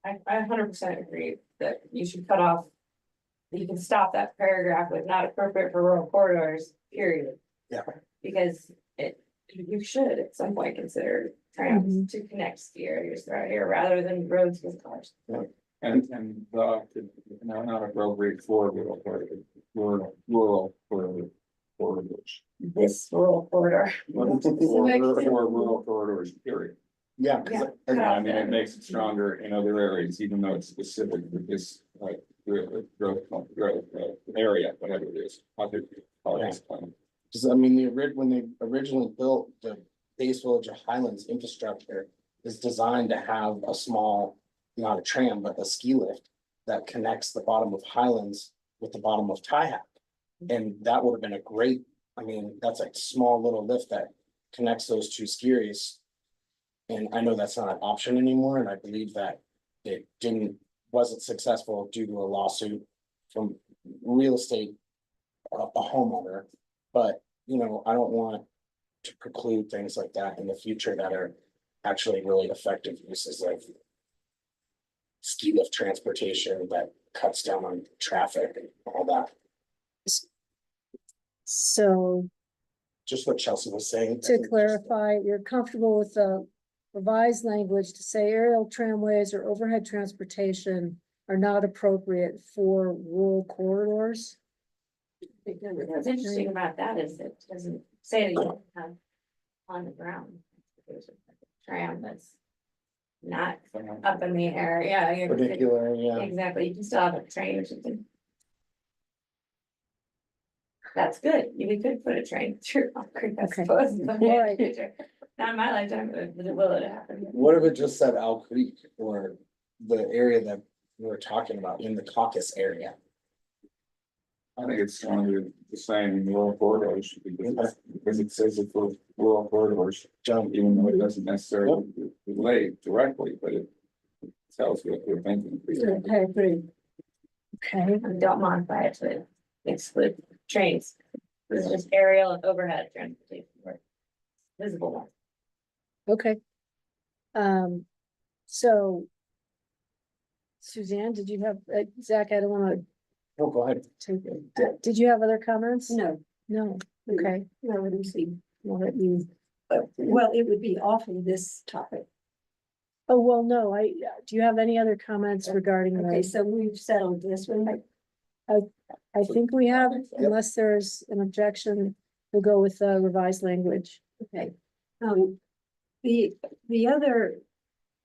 I 100% agree that you should cut off. You can stop that paragraph with not appropriate for rural corridors, period. Yeah. Because you should at some point consider trams to connect ski areas right here rather than roads with cars. And not appropriate for rural corridor. this rural corridor. Well, it's for rural corridors, period. Yeah. Yeah. I mean, it makes it stronger in other areas, even though it's specific with this, like, growth area, whatever it is. Cause I mean, when they originally built the base village of Highlands infrastructure is designed to have a small, not a tram, but a ski lift that connects the bottom of Highlands with the bottom of Tyhap. And that would have been a great, I mean, that's a small little lift that connects those two ski areas. And I know that's not an option anymore, and I believe that it wasn't successful due to a lawsuit from real estate, a homeowner. But, you know, I don't want to preclude things like that in the future that are actually really effective uses of ski lift transportation that cuts down on traffic and all that. So Just what Chelsea was saying. to clarify, you're comfortable with the revised language to say aerial tramways or overhead transportation are not appropriate for rural corridors? What's interesting about that is it doesn't say that you don't have on the ground. There's a tram that's not up in the air, yeah. Particular, yeah. Exactly, you can still have a train or something. That's good, you could put a train through Concrete, I Okay. suppose. Right. Not in my lifetime, but it will happen. What if it just said Owl Creek or the area that we were talking about in the caucus area? I think it's stronger the same in rural corridors, because it says it for rural corridors, even though it doesn't necessarily relate directly, but it tells you what they're thinking. Okay, great. Okay, And don't modify it to exclude trains. This is just aerial and overhead transportation. Or visible one. okay. So Suzanne, did you have, Zach, I don't wanna Oh, go ahead. take, did you have other comments? No, No, okay. no, let me see. Well, let you, Well, it would be off of this topic. oh, well, no, do you have any other comments regarding Okay, this? so we've settled this one. I think we have, unless there's an objection, we'll go with the revised language. Okay. The other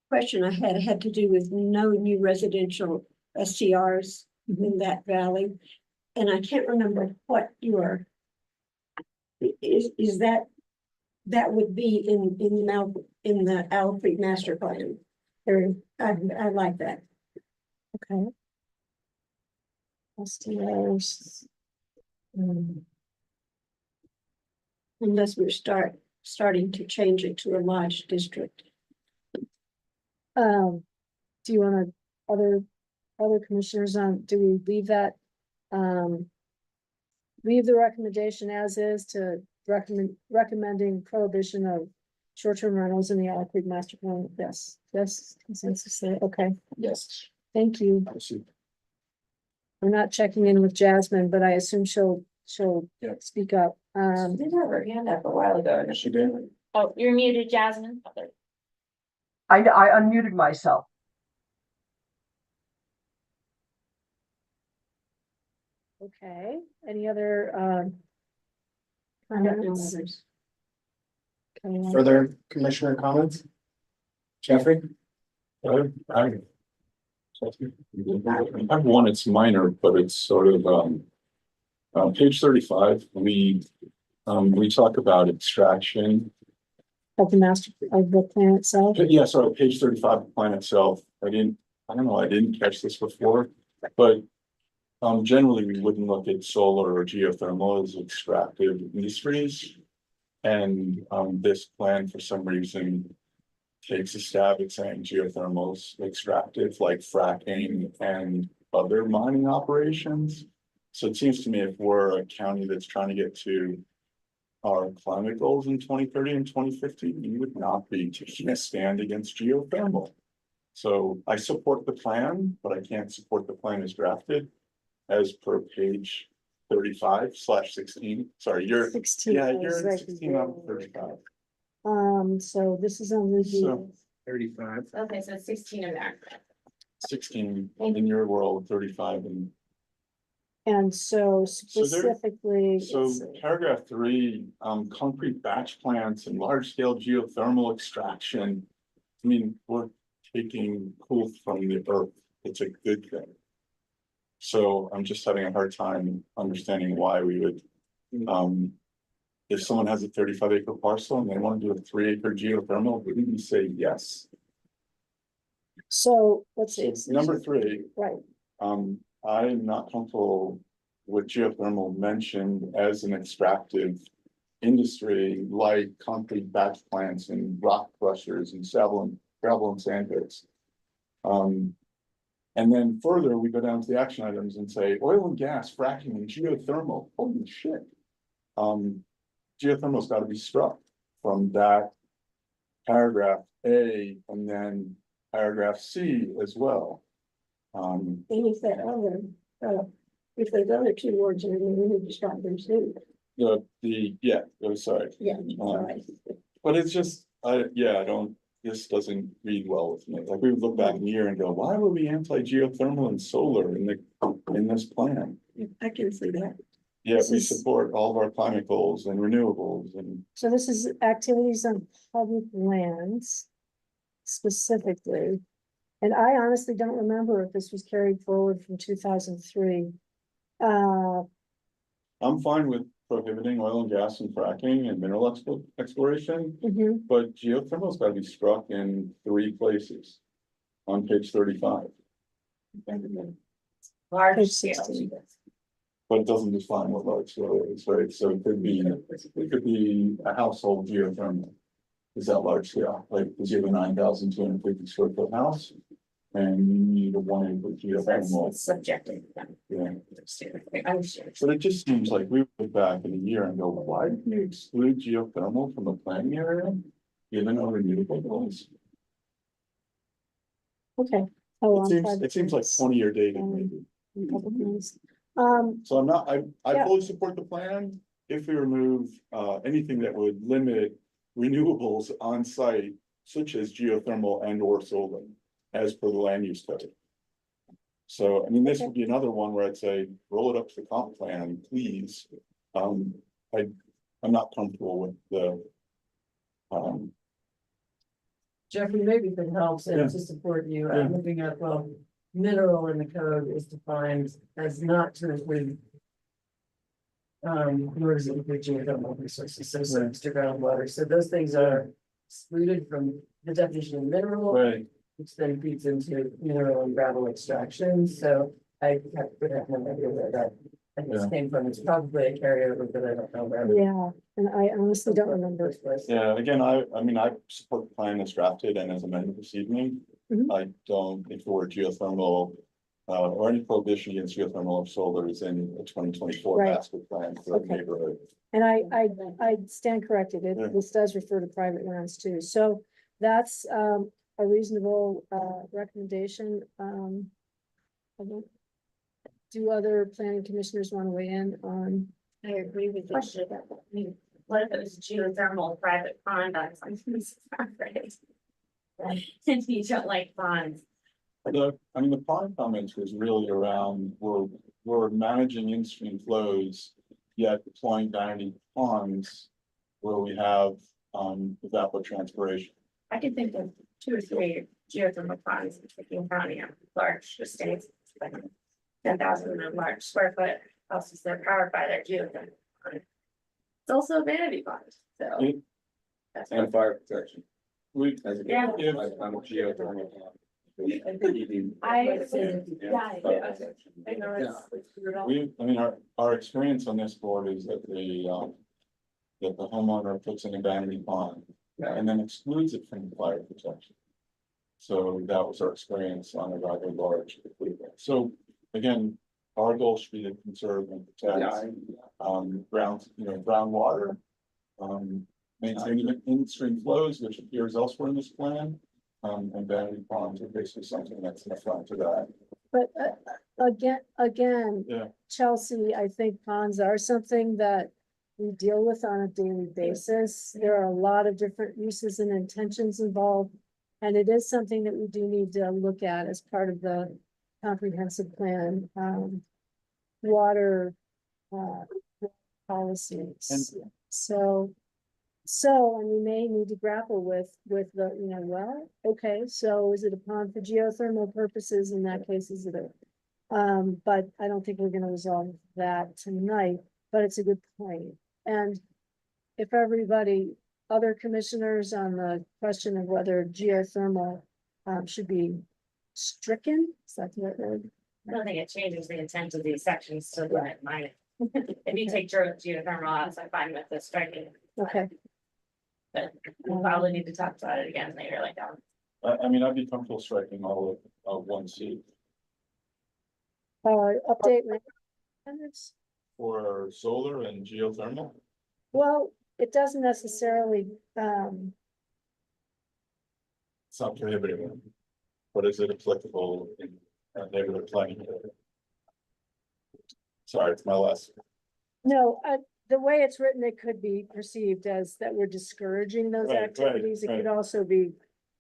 question I had to do with no new residential STRs in that valley. And I can't remember what your is that would be in the Owl Creek master plan. I like that. Okay. STRs. Unless we're starting to change it to a lodge district. Do you wanna, other commissioners do we leave that? Leave the recommendation as is to recommending prohibition of short-term rentals in the Owl Creek master plan, yes, consensus there, okay, Yes. thank you. We're not checking in with Jasmine, but I assume she'll Yeah. speak up, She did have her hand up a while ago. and She did. Oh, you're muted, Jasmine. Oh, there- I unmuted myself. okay, any other, comments? Okay. Further commissioner comments? Jeffrey? I have one, it's minor, but it's sort of, page 35, we talk about extraction. Of the master, of the plan itself? Yeah, sorry, page 35, the plan itself, I didn't catch this before, but generally, we wouldn't look at solar or geothermal as extractive industries. And this plan, for some reason, takes a stab at saying geothermals extractive, like fracking and other mining operations. So it seems to me if we're a county that's trying to get to our climate goals in 2030 and 2050, we would not be taking a stand against geothermal. So I support the plan, but I can't support the plan as drafted as per page 35/16. Sorry, you're, 16. yeah, I you're was right 16 on 35. So this is on the, So 35. Okay, so 16 of there. 16 in your world, 35 and And so So there- specifically, So it's, paragraph 3, concrete batch plants and large scale geothermal extraction. I mean, we're taking cool from the earth. It's a good thing. So I'm just having a hard time understanding why we would, if someone has a 35-acre parcel and they want to do a 3-acre geothermal, wouldn't we say yes? so, let's So see. number 3, Right, I'm not comfortable with geothermal mentioned as an extractive industry like concrete batch plants and rock crushers and gravel and sand pits. And then further, we go down to the action items and say oil and gas, fracking and geothermal, holy shit. Geothermal's got to be struck from that paragraph A and then paragraph C as well. And if there are if there's other two words in there, we need to stop them soon. Yeah, oh, sorry. Yeah, sorry. But it's just, I don't, this doesn't read well with me. Like we would look back in a year and go, why were we anti-geothermal and solar in this plan? I can see that. Yeah, This we is- support all of our climate goals and renewables and, so this is activities on public lands specifically. And I honestly don't remember if this was carried forward from 2003. I'm fine with prohibiting oil and gas and fracking and mineral exploration. Mhm. But geothermal's gotta be struck in 3 places on page 35, Large Page scale. 16. but it doesn't define what large scale is, right? So it could be a household geothermal. Is that large scale? Like, because you have a 9,250 square foot house and you need a 1 acre geothermal. It's subjective. Yeah. I'm sure. But it just seems like we look back in a year and go, why did we exclude geothermal from the planning area? Given our renewable goals? Okay. Oh, It on seems, private it seems like lands, 20-year dated um, maybe. on public lands. So I'm not, I Yeah. fully support the plan if we remove anything that would limit renewables on site, such as geothermal and or solar, as per the land use code. So, I mean, this would be another one where I'd say, roll it up to the comp plan, please. I'm not comfortable with the. Jeffrey, maybe if it helps Yeah. and to support you, Yeah. I'm looking at, well, mineral in the code is defined as not to include. Nor does it include geothermal resources, so surface to groundwater, so those things are excluded from the definition of mineral. Right. Which then feeds into mineral and gravel extraction, so I have no idea where that. I think this came from, it's probably a carryover, but I don't know where. Yeah, and I honestly don't remember. First place. Yeah, again, I mean, I support the plan as drafted and as amended this evening. Mhm. I don't think the word geothermal, or any prohibition against geothermal or solar is in the 2024 Right. master plan for the Okay. neighborhood. And I stand corrected, Yeah. this does refer to private lands too, so that's, a reasonable, recommendation, I don't- do other planning commissioners want to weigh in on? I agree with you. I mean, what if it was geothermal private pond on somebody's property? And you don't like ponds. I mean, the pond comments was really around, we're managing in-stream flows, yet deploying vanity ponds where we have, evapotranspiration. I could think of 2 or 3 geothermal ponds in King County on large estates. 10,000 and large square foot houses, they're powered by their geothermal pond. It's also a vanity pond, so. Mm. That's And what, fire protection. We, As a- Yeah. I'm a geothermal. I know it's brutal. I mean, our experience on this board is that that the homeowner puts in a vanity pond and then excludes it from fire protection. So that was our experience on a rather large. So again, our goal should be to conserve and protect groundwater. Maintaining in-stream flows, which appears elsewhere in this plan. And vanity ponds are basically something that's in front to that. But, again, Yeah. Chelsea, I think ponds are something that we deal with on a daily basis. There are a lot of different uses and intentions involved. And it is something that we do need to look at as part of the comprehensive plan. water, uh, policies. So, and we may need to grapple with the, well, okay, so is it a pond for geothermal purposes? In that case, is it a? But I don't think we're gonna resolve that tonight, but it's a good point. And if everybody, other commissioners on the question of whether geothermal, should be stricken, is that the right word? I don't think it changes the intent of these sections, so that mine. If you take geothermal out, I'm fine with the striking, Okay, but we'll probably need to talk about it again later, like, I mean, I'd be comfortable striking all of 1C update. Standards. for solar and geothermal. Well, it doesn't necessarily, It's not prohibited, but is it applicable in neighborhood planning? Sorry, it's my last. no, the way it's written, it could be perceived as that we're discouraging those Right, activities. It could right. also be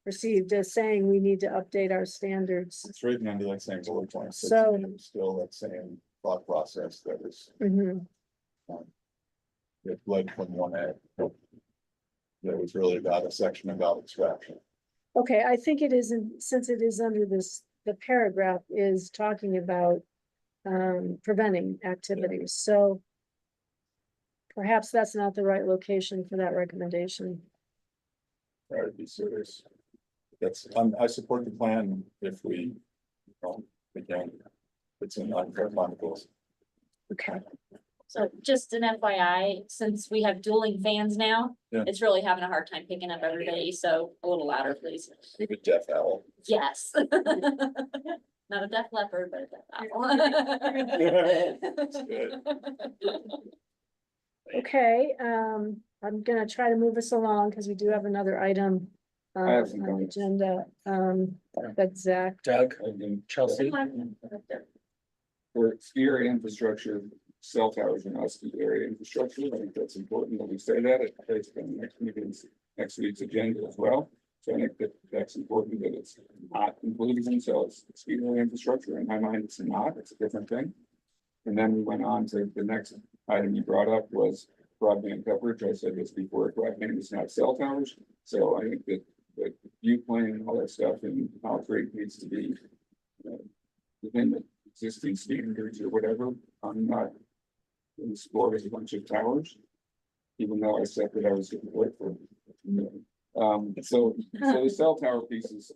perceived as saying we need to update our standards. It's written under that same bullet point. So- It's still that same thought process that was, Mhm. it led from 1A. That was really about a section about extraction. Okay, I think it is, since it is under this, the paragraph is talking about preventing activities, so perhaps that's not the right location for that recommendation. Try to be serious. I support the plan if we, again, it's in unfair chronicles. Okay. So just an FYI, since we have dueling fans now, Yeah. it's really having a hard time picking up everybody, so a little louder, please. With a deaf owl. Yes. Not a deaf leopard, but a deaf owl. That's good. Okay, I'm gonna try to move us along because we do have another item I have some on the comments. agenda. That's Zach. Doug, And Chelsea, for ski area infrastructure, cell towers are not ski area infrastructure. I think that's important that we say that. It's been next week's agenda as well. So I think that's important that it's not included in, so it's ski area infrastructure. In my mind, it's not, it's a different thing. And then we went on to the next item you brought up was broadband coverage. I said this before, broadband is not cell towers. So I think that view plane and all that stuff and how great needs to be within the existing standards or whatever. I'm not in sport as a bunch of towers, even though I said that I was going to work for. So the cell tower piece is,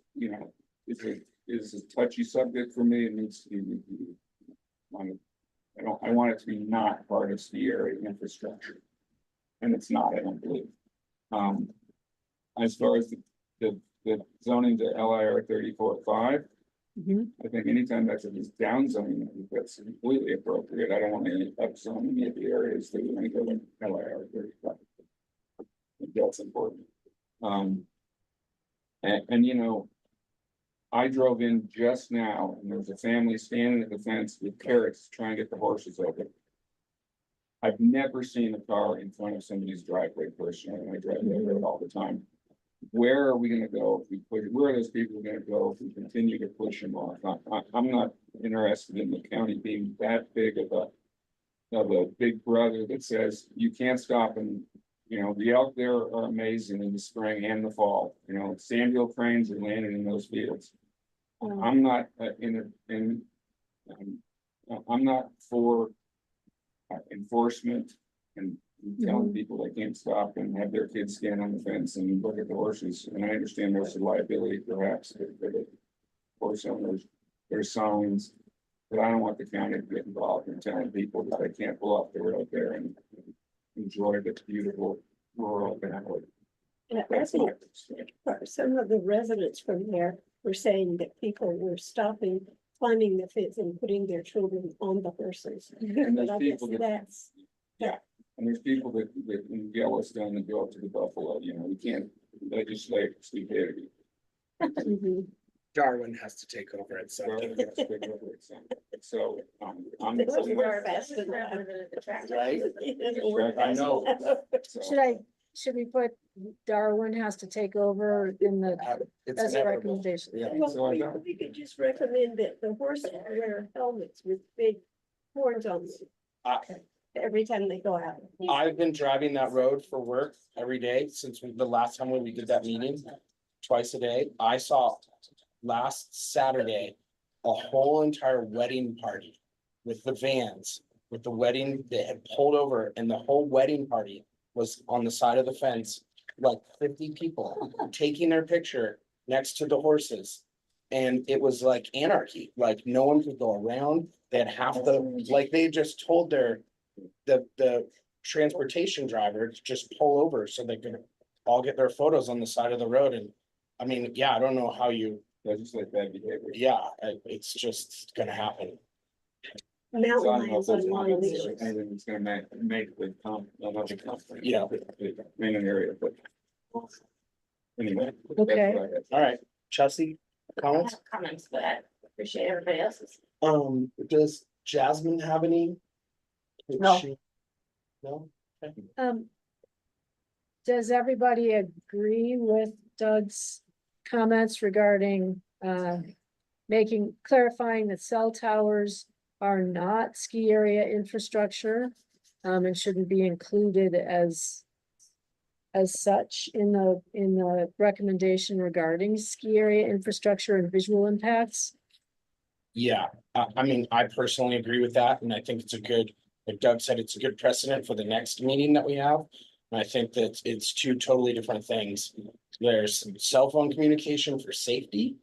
is a touchy subject for me. It needs to be reviewed. I want it to be not part of the area infrastructure. And it's not, I don't believe. As far as the zoning to LIR 34.5, Mhm. I think anytime that's down zoning, I think that's completely appropriate. I don't want any up zoning of the areas that we're gonna go to LIR 35. I think that's important. And I drove in just now and there was a family standing at the fence with carrots trying to get the horses over. I've never seen a car in front of somebody's driveway personally, and I drive that road all the time. Where are we gonna go if we push, where are those people gonna go if we continue to push them off? I'm not interested in the county being that big of a big brother that says you can't stop and, the elk there are amazing in the spring and the fall, sandhill cranes are landing in those fields. I'm not I'm not for enforcement and telling people they can't stop and have their kids stand on the fence and look at the horses. And I understand there's a liability perhaps for the horse owners. There's signs, but I don't want the county to get involved in telling people that they can't pull off the road there and enjoy the beautiful rural valley. And some of the residents from there were saying that people were stopping, climbing the fence and putting their children on the horses. And there's But I guess people that, that's, and there's people that in Yellowstone that go up to the buffalo, we can't legislate stupidity. mhm. Darwin has to take over at some Well, point. that's a big over example. So, I'm. Those so- are fast enough. I know. So- Should we put Darwin has to take over in the, It's as a inevitable. recommendation? Yeah. Well, So I we, don't- we could just recommend that the horses wear helmets with big Boards only. Uh, Every time they go out. I've been driving that road for work every day since the last time when we did that meeting, twice a day. I saw last Saturday, a whole entire wedding party with the vans, with the wedding, they had pulled over and the whole wedding party was on the side of the fence, like 50 people taking their picture next to the horses. And it was like anarchy, like no one could go around. They had half the, like they just told the transportation driver to just pull over so they could all get their photos on the side of the road. And I mean, yeah, I don't know how you, Legislate bad behavior. yeah, it's just gonna happen. So I Mountain don't know if lions that's on one of one those anything that's gonna make the another company. Yeah. Main area, but. Anyway. that's Okay. what I had. All right, Chelsea, I comments? have comments, but I appreciate everybody else's. Does Jasmine have any? No. No? Okay. Does everybody agree with Doug's comments regarding, clarifying that cell towers are not ski area infrastructure, and shouldn't be included as such in the recommendation regarding ski area infrastructure and visual impacts? Yeah, I mean, I personally agree with that, and I think it's a good, like Doug said, it's a good precedent for the next meeting that we have. And I think that it's two totally different things. There's cell phone communication for safety.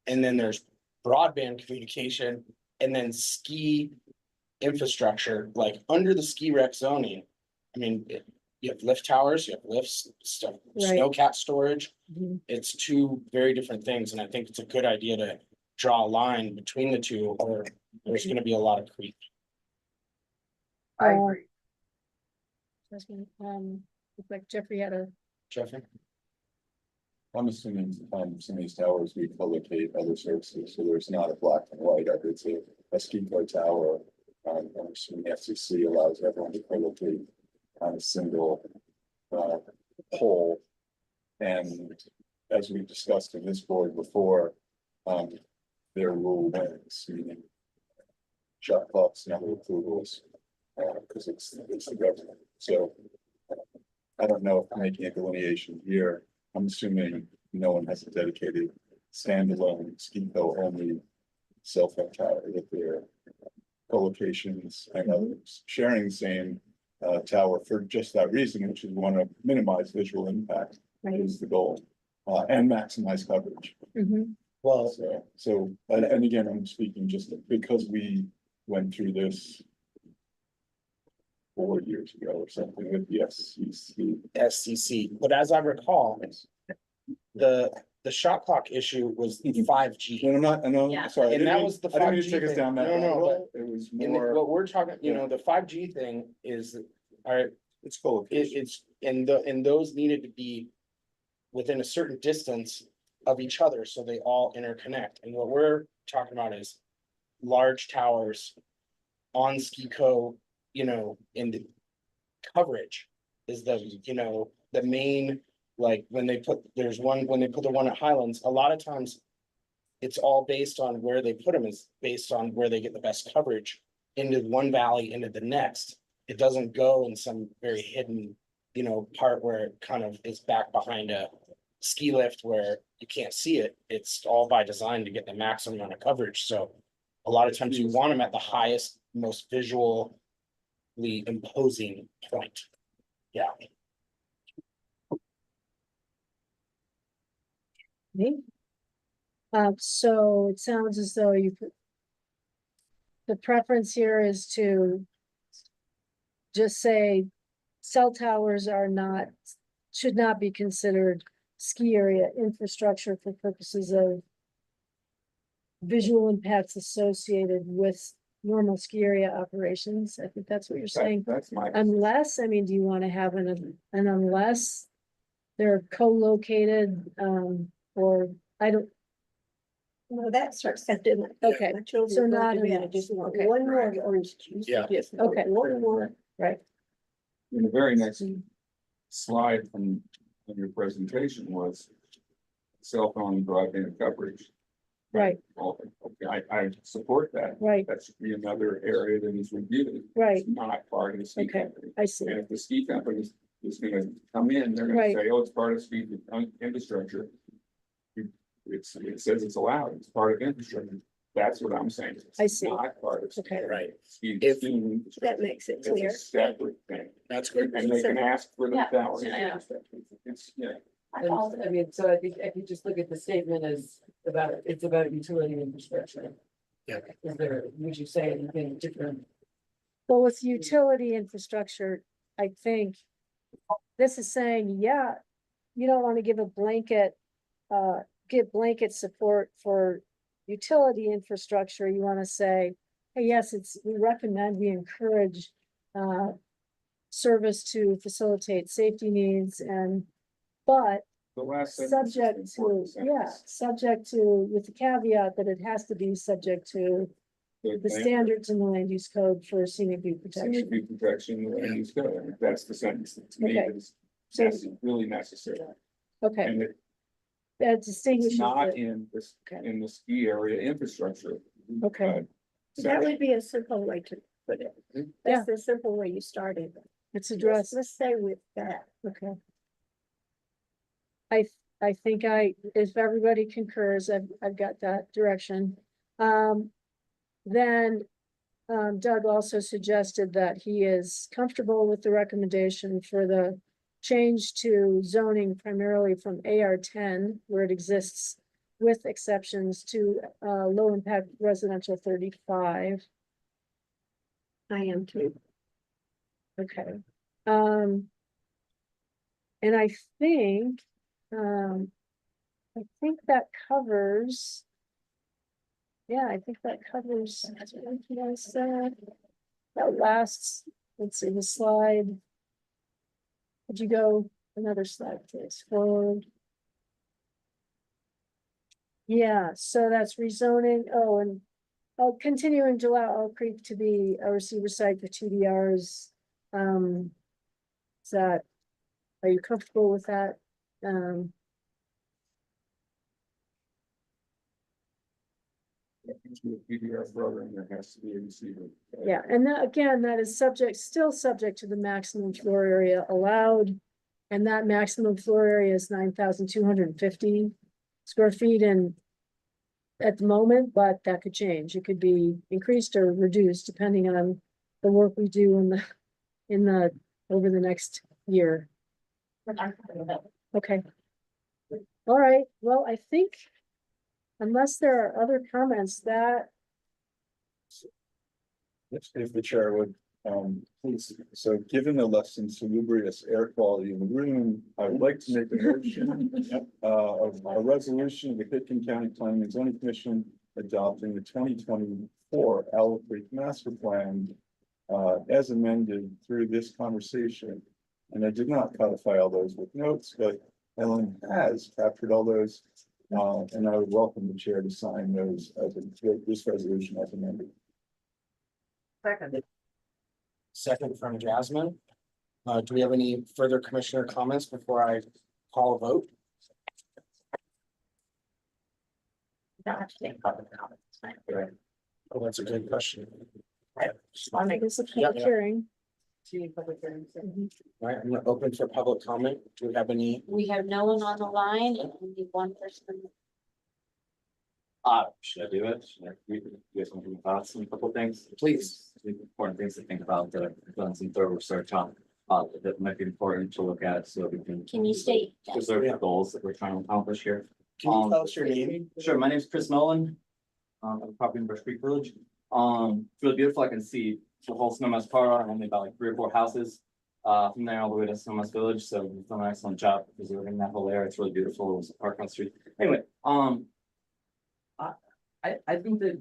And then there's broadband communication, and then ski infrastructure, like under the ski rec zoning. I mean, you have lift towers, you have lifts, stuff, Right. snowcat storage. Mhm. It's two very different things, and I think it's a good idea to draw a line between the two, or there's gonna be a lot of creep. I Uh, agree. Looks like Jeffrey had a, Jeffrey? I'm assuming, some of these towers we co-locate other services, so there's not a black and white, it's a ski go tower. I'm assuming the FCC allows everyone to co-locate on a single, pole. And as we discussed in this board before, their rule wins, meaning shot clocks and other approvals, because it's the government, so. I don't know if making a delineation here, I'm assuming no one has a dedicated standalone Skinco only cell phone tower with their co-locations and others sharing the same tower for just that reason, which is we want to minimize visual impact right? is the goal, and maximize coverage. Mhm. Well, So, and again, I'm speaking just because we went through this 4 years ago or something with the FCC. SCC, but as I recall, the shot clock issue was the 5G. And I'm not, I know, Yeah. sorry. I And that didn't was the I didn't mean to 5G take us thing. down that. No, no, rabbit hole. It was And more, what we're talking, you know, the 5G thing is, are, it's co-location. it's, and those needed to be within a certain distance of each other, so they all interconnect. And what we're talking about is large towers on ski co, you know, in the coverage is the, you know, the main, like, when they put, when they put the one at Highlands, a lot of times it's all based on where they put them, is based on where they get the best coverage into one valley, into the next. It doesn't go in some very hidden, you know, part where it kind of is back behind a ski lift where you can't see it. It's all by design to get the maximum amount of coverage. So a lot of times you want them at the highest, most visually imposing point. Yeah. Okay. So it sounds as though the preference here is to just say cell towers should not be considered ski area infrastructure for purposes of visual impacts associated with normal ski area operations. I think that's what you're saying. That's my. Unless, I mean, do you want to have an unless they're co-located, or I don't, No, that starts at dinner. Okay, My children so go to not bed, unless. just want Okay. one more orange juice. Yeah. Just Okay. one more. right? In the very next slide from your presentation was cell phone broadband coverage. Right, Well, okay, I support that. right, That should be another area that is reviewed. right, It's not part of the ski Okay. company. I see, And if the ski company is gonna come in, they're gonna Right. say, oh, it's part of ski infrastructure. It says it's allowed, it's part of infrastructure. That's what I'm saying. It's I see. Not part of. Okay. Right. Ski- If- ski infrastructure. That makes it It's clear. a separate thing. That's And they can ask for the Yeah. salary. Yeah. It's, yeah. And, I mean, so I think if you just look at the statement as it's about utility infrastructure. Yeah. Is there, would you say anything different? well, with utility infrastructure, I think. This is saying, yeah, you don't wanna give a blanket, give blanket support for utility infrastructure, you wanna say, hey, yes, we recommend, we encourage, service to facilitate safety needs but The last. sentence is subject the to, important yeah, sentence. subject to, with the caveat that it has to be subject to the land- standards in the land use code for scenic view protection. Scenic view protection, and use code. That's the sentence that to me Okay. is So, really necessary. okay, And that it's distinguishes not it, in this, Okay. in the ski area infrastructure. Okay. uh, That section. would be a simple way to put it. That's the simple way you started. it's Let's, addressed, let's say with that. okay. I think if everybody concurs, I've got that direction. Then, Doug also suggested that he is comfortable with the recommendation for the change to zoning primarily from AR 10, where it exists, with exceptions to, low impact residential 35. I am too. Okay. And I think that covers. Yeah, I think that covers, what I said. That last, let's see, the slide. Could you go another slide, please, forward? Yeah, so that's rezoning, and continuing to allow Oak Creek to be a receiver site for TDRs. Are you comfortable with that? Into the PDR program, there has to be a receiver. Yeah, and that, again, that is still subject to the maximum floor area allowed. And that maximum floor area is 9,250 square feet and at the moment, but that could change. It could be increased or reduced depending on the work we do over the next year. Okay. All right, well, I think unless there are other comments that, If the chair would, please, so given the less than salubrious air quality in the room, I would like to make a motion. Of a resolution of the Pitkin County Planning and Zoning Commission adopting the 2024 Owl Creek Master Plan. As amended through this conversation. And I did not codify all those with notes, but Ellen has captured all those. And I would welcome the chair to sign those as this resolution as amended. Second. Second from Jasmine. Do we have any further commissioner comments before I call a vote? Don't have to take public comments. Oh, that's a good question. Just wanna make this is a Yeah, public yeah. hearing. Public hearings. All right, I'm gonna open for public comment. Do we have any? We have no one on the line and only one person. Should I do it? Should I give you some thoughts on a couple things? Please. Important things to think about that I've done some thorough research on, that might be important to look at so we Can you state? preserve the goals that we're trying to accomplish here. Can you tell us your name? Sure, my name is Chris Nolan. I'm property in Brush Creek Village. It's really beautiful. I can see the whole Snowmass Park, only about like 3 or 4 houses. From there all the way to Snowmass Village, so we've done an excellent job preserving that whole area. It's really beautiful. There's a park on the street. Anyway, I think that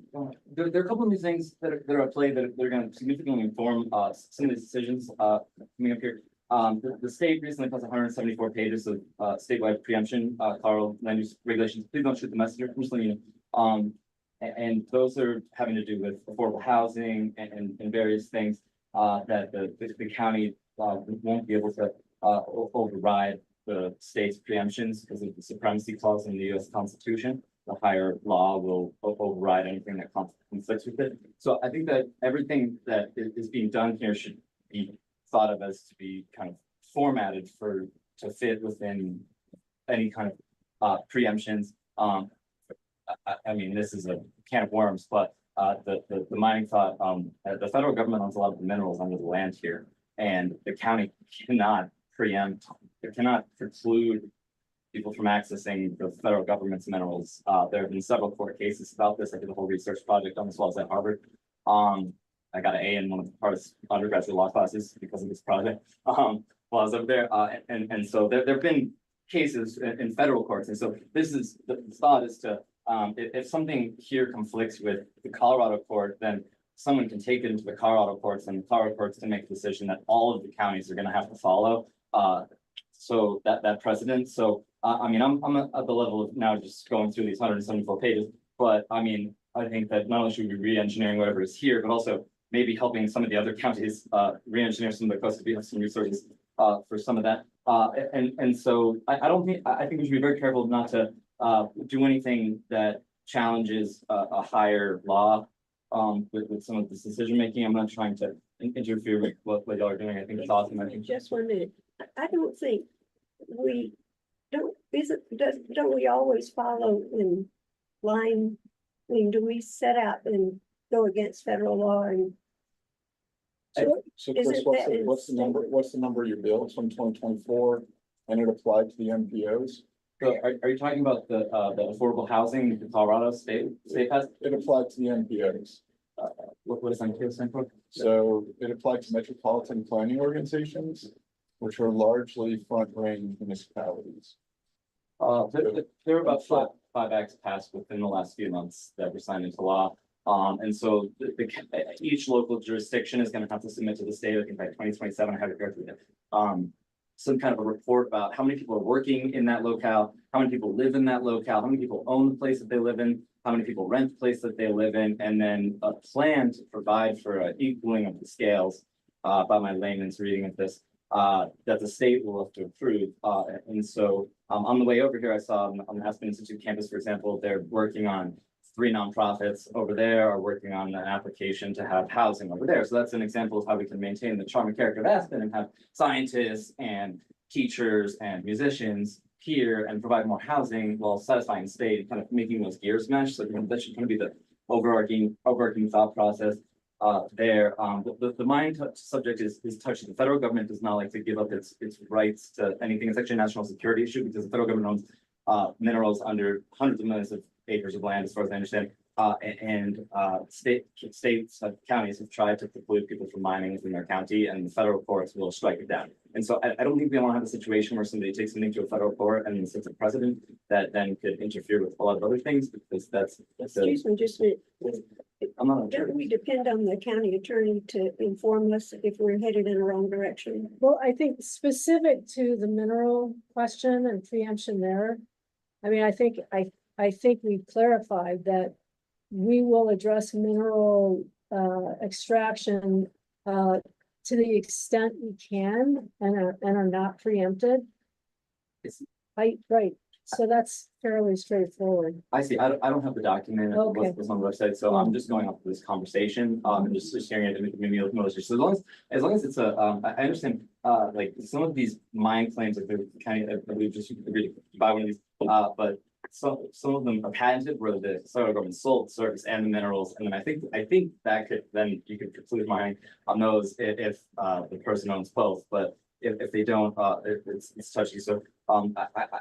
there are a couple of new things that are at play that are going to significantly inform some of these decisions coming up here. The state recently passed 174 pages of statewide preemption, Colorado land use regulations. Please don't shoot the messenger. I'm just letting you know. And those are having to do with affordable housing and various things that the county won't be able to override the state's preemptions because of the supremacy clause in the U.S. Constitution. the higher law will override anything that conflicts with it. So I think that everything that is being done here should be thought of as to be kind of formatted to fit within any kind of preemptions. I mean, this is a can of worms, but the mining thought, the federal government owns a lot of the minerals under the land here. And the county cannot preempt, it cannot preclude people from accessing the federal government's minerals. There have been several court cases about this. I did a whole research project on this while I was at Harvard. I got an A in one of the hardest undergraduate law classes because of this project. While I was up there, and so there have been cases in federal courts, and so this is the thought is to if something here conflicts with the Colorado court, then someone can take it into the Colorado courts, and the Colorado courts can make a decision that all of the counties are going to have to follow. So that precedent. So I mean, I'm at the level of now just going through these 174 pages, but I mean, I think that not only should we be re-engineering whatever is here, but also maybe helping some of the other counties re-engineer some of the coast to have some resources for some of that. And so I don't think, I think we should be very careful not to do anything that challenges a higher law with some of this decision making. I'm not trying to interfere with what y'all are doing. I think it's awesome. I think Just 1 minute. I don't think we don't, don't we always follow in line? I mean, do we set out and go against federal law and? So Is Chris, it what's that what's the number of your bill? It's from 2024 and it applied to the MPOs? so. Are you talking about the affordable housing the Colorado state has? It applied to the MPOs. What is MPO stand for? So it applied to metropolitan planning organizations, which are largely front range municipalities. There are about five acts passed within the last few months that were signed into law. And so each local jurisdiction is gonna have to submit to the state, I think by 2027, I have it correctly. Some kind of a report about how many people are working in that locale, how many people live in that locale, how many people own the place that they live in, how many people rent the place that they live in, and then a plan to provide for an equaling of the scales, by my layman's reading of this, that the state will have to approve. And so, on the way over here, I saw on the Aspen Institute campus, for example, they're working on 3 nonprofits over there are working on an application to have housing over there. So that's an example of how we can maintain the charm and character of Aspen and have scientists and teachers and musicians here and provide more housing while satisfying the state and kind of making those gears mesh. So that should kind of be the overarching thought process there. The mine subject is touchy. The federal government does not like to give up its rights to anything. It's actually a national security issue because the federal government owns minerals under hundreds of millions of acres of land, as far as I understand. States, counties have tried to preclude people from mining within their county, and the federal courts will strike it down. And so I don't think we want to have a situation where somebody takes something to a federal court and sets a precedent that then could interfere with a lot of other things, because that's. Excuse me, just a minute. I'm not sure. Don't we depend on the county attorney to inform us if we're headed in the wrong direction? Well, I think specific to the mineral question and preemption there. I mean, I think we've clarified that we will address mineral extraction to the extent we can and are not preempted. Right, so that's fairly straightforward. I see. I don't have the document. Okay. It was on the website, so I'm just going off of this conversation, and just sharing it with maybe most. So as long as it's a, I understand, like some of these mine claims, like the kind of, we just agreed to buy one of these, but some of them are patented where the federal government sold the surface and the minerals, and then I think that could, then you could preclude mining on those if the person owns both, but if they don't, it's touchy. So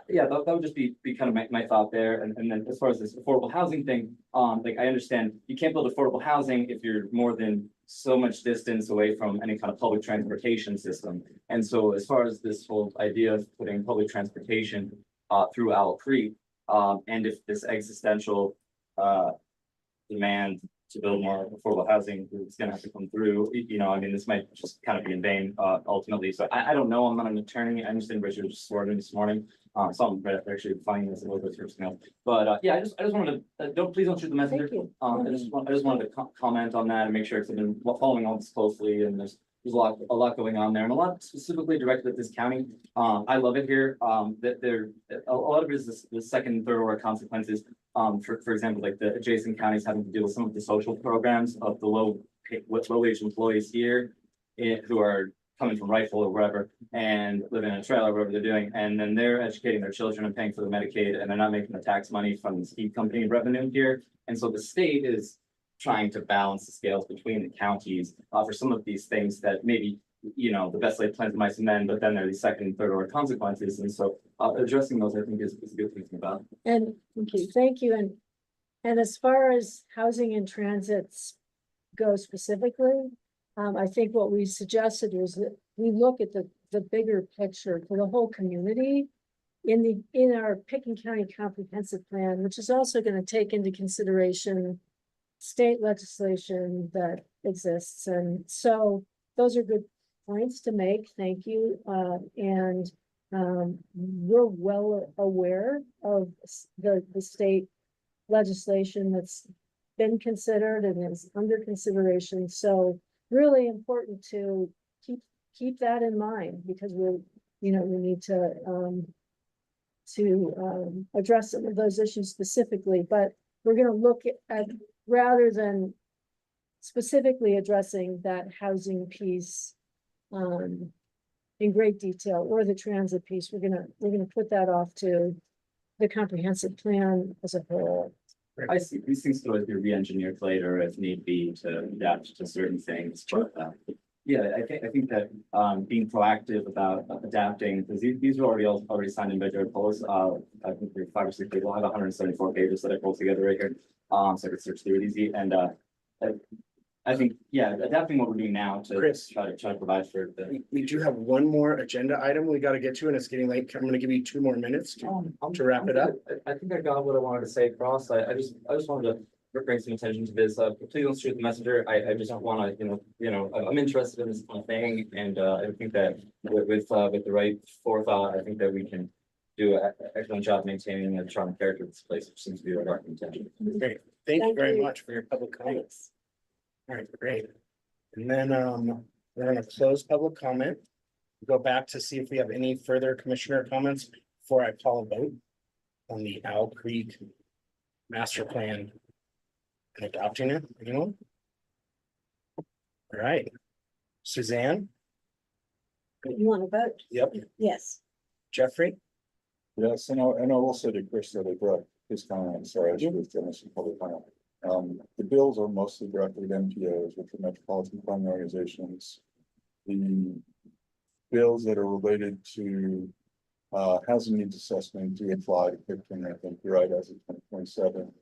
yeah, that would just be kind of my thought there. And then as far as this affordable housing thing, like I understand you can't build affordable housing if you're more than so much distance away from any kind of public transportation system. And so as far as this whole idea of putting public transportation through Owl Creek, and if this existential demand to build more affordable housing is gonna have to come through, you know, I mean, this might just kind of be in vain ultimately. So I don't know, I'm not an attorney. I understand Richard was sworn in this morning. So I'm actually finding this a little bit personal. But yeah, I just wanted to, please don't shoot the messenger. Thank you. I just wanted to comment on that and make sure, because I've been following all this closely, and there's there's a lot going on there and a lot specifically directed at this county. I love it here. That there, a lot of it is the second and third order consequences. For example, like the adjacent counties having to deal with some of the social programs of the low wage employees here. Who are coming from Rifle or wherever and living in a trailer, whatever they're doing, and then they're educating their children and paying for the Medicaid, and they're not making the tax money from the ski company revenue here. And so the state is trying to balance the scales between the counties for some of these things that maybe, you know, the best laid plans of mice and men, but then there are these second and third order consequences. And so addressing those, I think, is a good thing about. And thank you. And as far as housing and transits go specifically, I think what we suggested was that we look at the bigger picture for the whole community in our Pickens County Comprehensive Plan, which is also going to take into consideration state legislation that exists. And so those are good points to make. Thank you. We're well aware of the state legislation that's been considered and is under consideration. So really important to keep that in mind because we need to address some of those issues specifically, but we're going to look at rather than specifically addressing that housing piece in great detail or the transit piece, we're gonna put that off to the comprehensive plan as a whole. I see these things could always be re-engineered later if need be to adapt to certain things, but yeah, I think that being proactive about adapting, because these are already signed in by Jared Polis. I think we're 5 or 6 people. I have 174 pages that I pulled together right here. So I could search through it easy. And I think, yeah, adapting what we're doing now to Chris. try to provide for the. We do have one more agenda item we gotta get to, and it's getting late. I'm gonna give you 2 more minutes to wrap it up. I think I got what I wanted to say across. I just wanted to bring some attention to this. Please don't shoot the messenger. I just want to, I'm interested in this kind of thing, and I think that with the right forethought, I think that we can do an excellent job maintaining the charm and character of this place, which seems to be our intention. Great. Thank you Thank very you. much for your public comments. All right, great. And then we're gonna close public comment. Go back to see if we have any further commissioner comments before I call a vote on the Owl Creek master plan and adopting it. Anyone? All right. Suzanne? You want to vote? Yep. Yes. Jeffrey? Yes, and I will say to Chris that I brought his comments, sorry, I should have done this in public comment. The bills are mostly directed at MPOs, which are metropolitan planning organizations. The bills that are related to housing needs assessment do apply to Pickens, I think, right, as of 2027.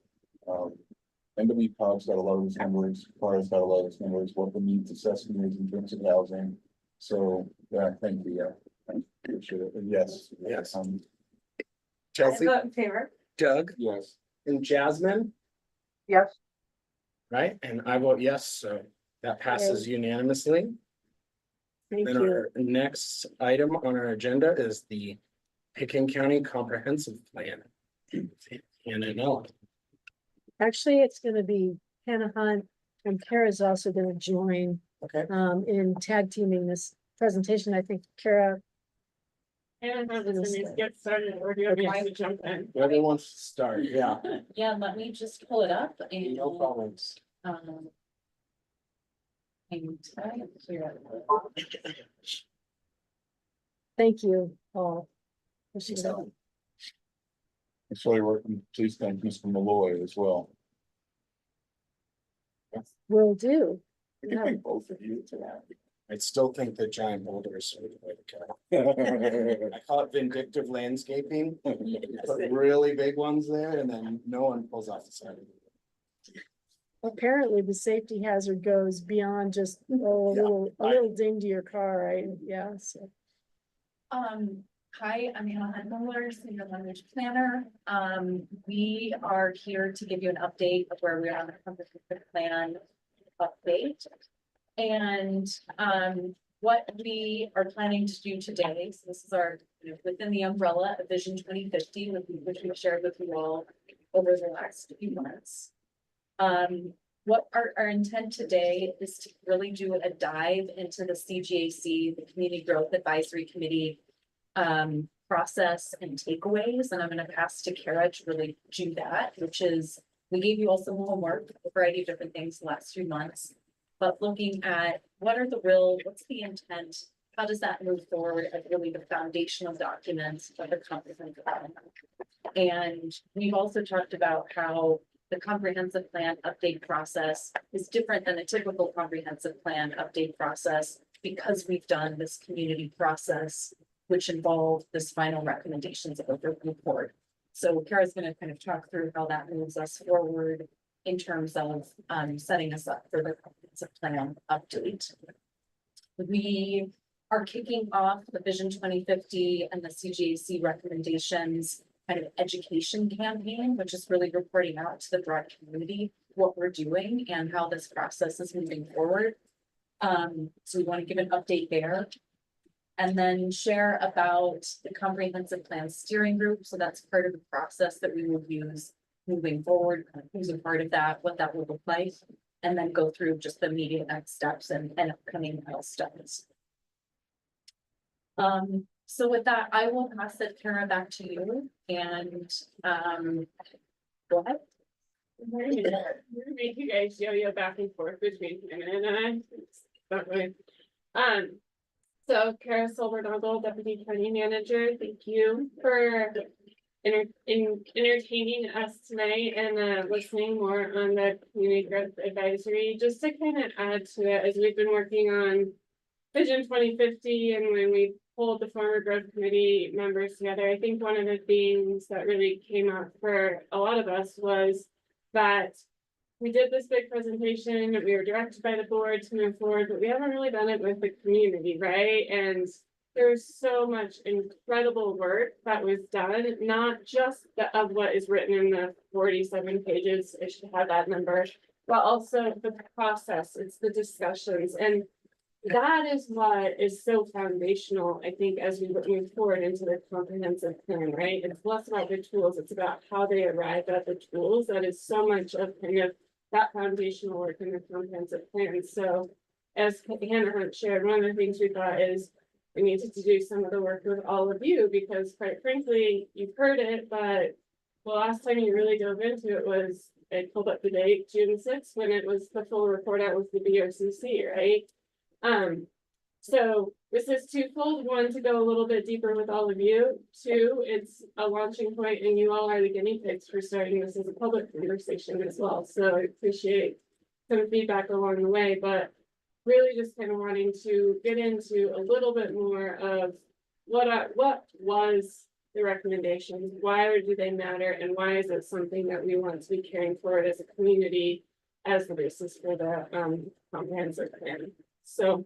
NWPOG's got a lot of those numbers, CAR's got a lot of those numbers, what the needs assessment is in terms of housing. So, yeah, thank you, yeah. Appreciate it. Yes. Yes. I Chelsea? vote in favor. Doug? Yes. And Jasmine? Yes. Right, and I vote yes, so that passes unanimously. Thank Then you. our next item on our agenda is the Pickens County Comprehensive Plan. And I know, Actually, it's gonna be Hannah Hunt and Kara's also gonna join okay, in tag teaming this presentation. I think Kara. Get started, or do you want to jump in? whoever wants to start, yeah, Yeah, let me just pull it up and. no problems. Thank you, Paul. Appreciate it. That's why you're working, please thank Mr. Malloy as well. Will do. I can thank both of you to that. I still think the giant boulders are the way to go. I call it vindictive landscaping. Put really big ones there and then no one pulls off the side. Apparently, the safety hazard goes beyond just a little ding to your car, right? Yeah, so. Hi, I'm Hannah Hunt, Senior Language Planner. We are here to give you an update of where we are on the comprehensive plan update. And what we are planning to do today, so this is our, within the umbrella of Vision 2050, which we've shared with you all over the last few months. what our intent today is to really do a dive into the CGAC, the Community Growth Advisory Committee. Process and takeaways, and I'm gonna pass to Kara to really do that, which is, we gave you all some homework, a variety of different things the last 2 months. But looking at what's the intent, how does that move forward as really the foundational documents of the comprehensive plan? And we've also talked about how the comprehensive plan update process is different than a typical comprehensive plan update process because we've done this community process, which involved this final recommendations of the report. So Kara's gonna kind of talk through how that moves us forward in terms of setting us up for the comprehensive plan update. We are kicking off the Vision 2050 and the CGAC recommendations kind of education campaign, which is really reporting out to the broad community what we're doing and how this process is moving forward. So we want to give an update there. And then share about the comprehensive plan steering group. So that's part of the process that we will use moving forward, who's a part of that, what that will look like. And then go through just the immediate next steps and upcoming milestones. So with that, I will pass it, Kara, back to you and go ahead. We're gonna make you guys yo-yo back and forth between him and I. So Kara Silverdoggle, Deputy County Manager, thank you for entertaining us tonight and listening more on the Community Growth Advisory. Just to kind of add to it, as we've been working on Vision 2050 and when we pulled the former growth committee members together, I think one of the things that really came up for a lot of us was that we did this big presentation, we were directed by the board to move forward, but we haven't really done it with the community, right? And there's so much incredible work that was done, not just of what is written in the 47 pages, I should have that number, but also the process, it's the discussions. And that is what is so foundational, I think, as we move forward into the comprehensive plan, right? It's less about the tools, it's about how they arrive at the tools. That is so much of kind of that foundational work in the comprehensive plan. So as Hannah Hunt shared, one of the things we thought is we needed to do some of the work with all of you because quite frankly, you've heard it, but the last time you really dove into it was, I pulled up the date, June 6th, when it was the full report out with the BRCC, right? So this is twofold. One, to go a little bit deeper with all of you. Two, it's a launching point and you all are the guinea pigs for starting this as a public conversation as well. So I appreciate some feedback along the way, but really just kind of wanting to get into a little bit more of what was the recommendations, why do they matter, and why is it something that we want to be carrying forward as a community as the basis for the comprehensive plan. So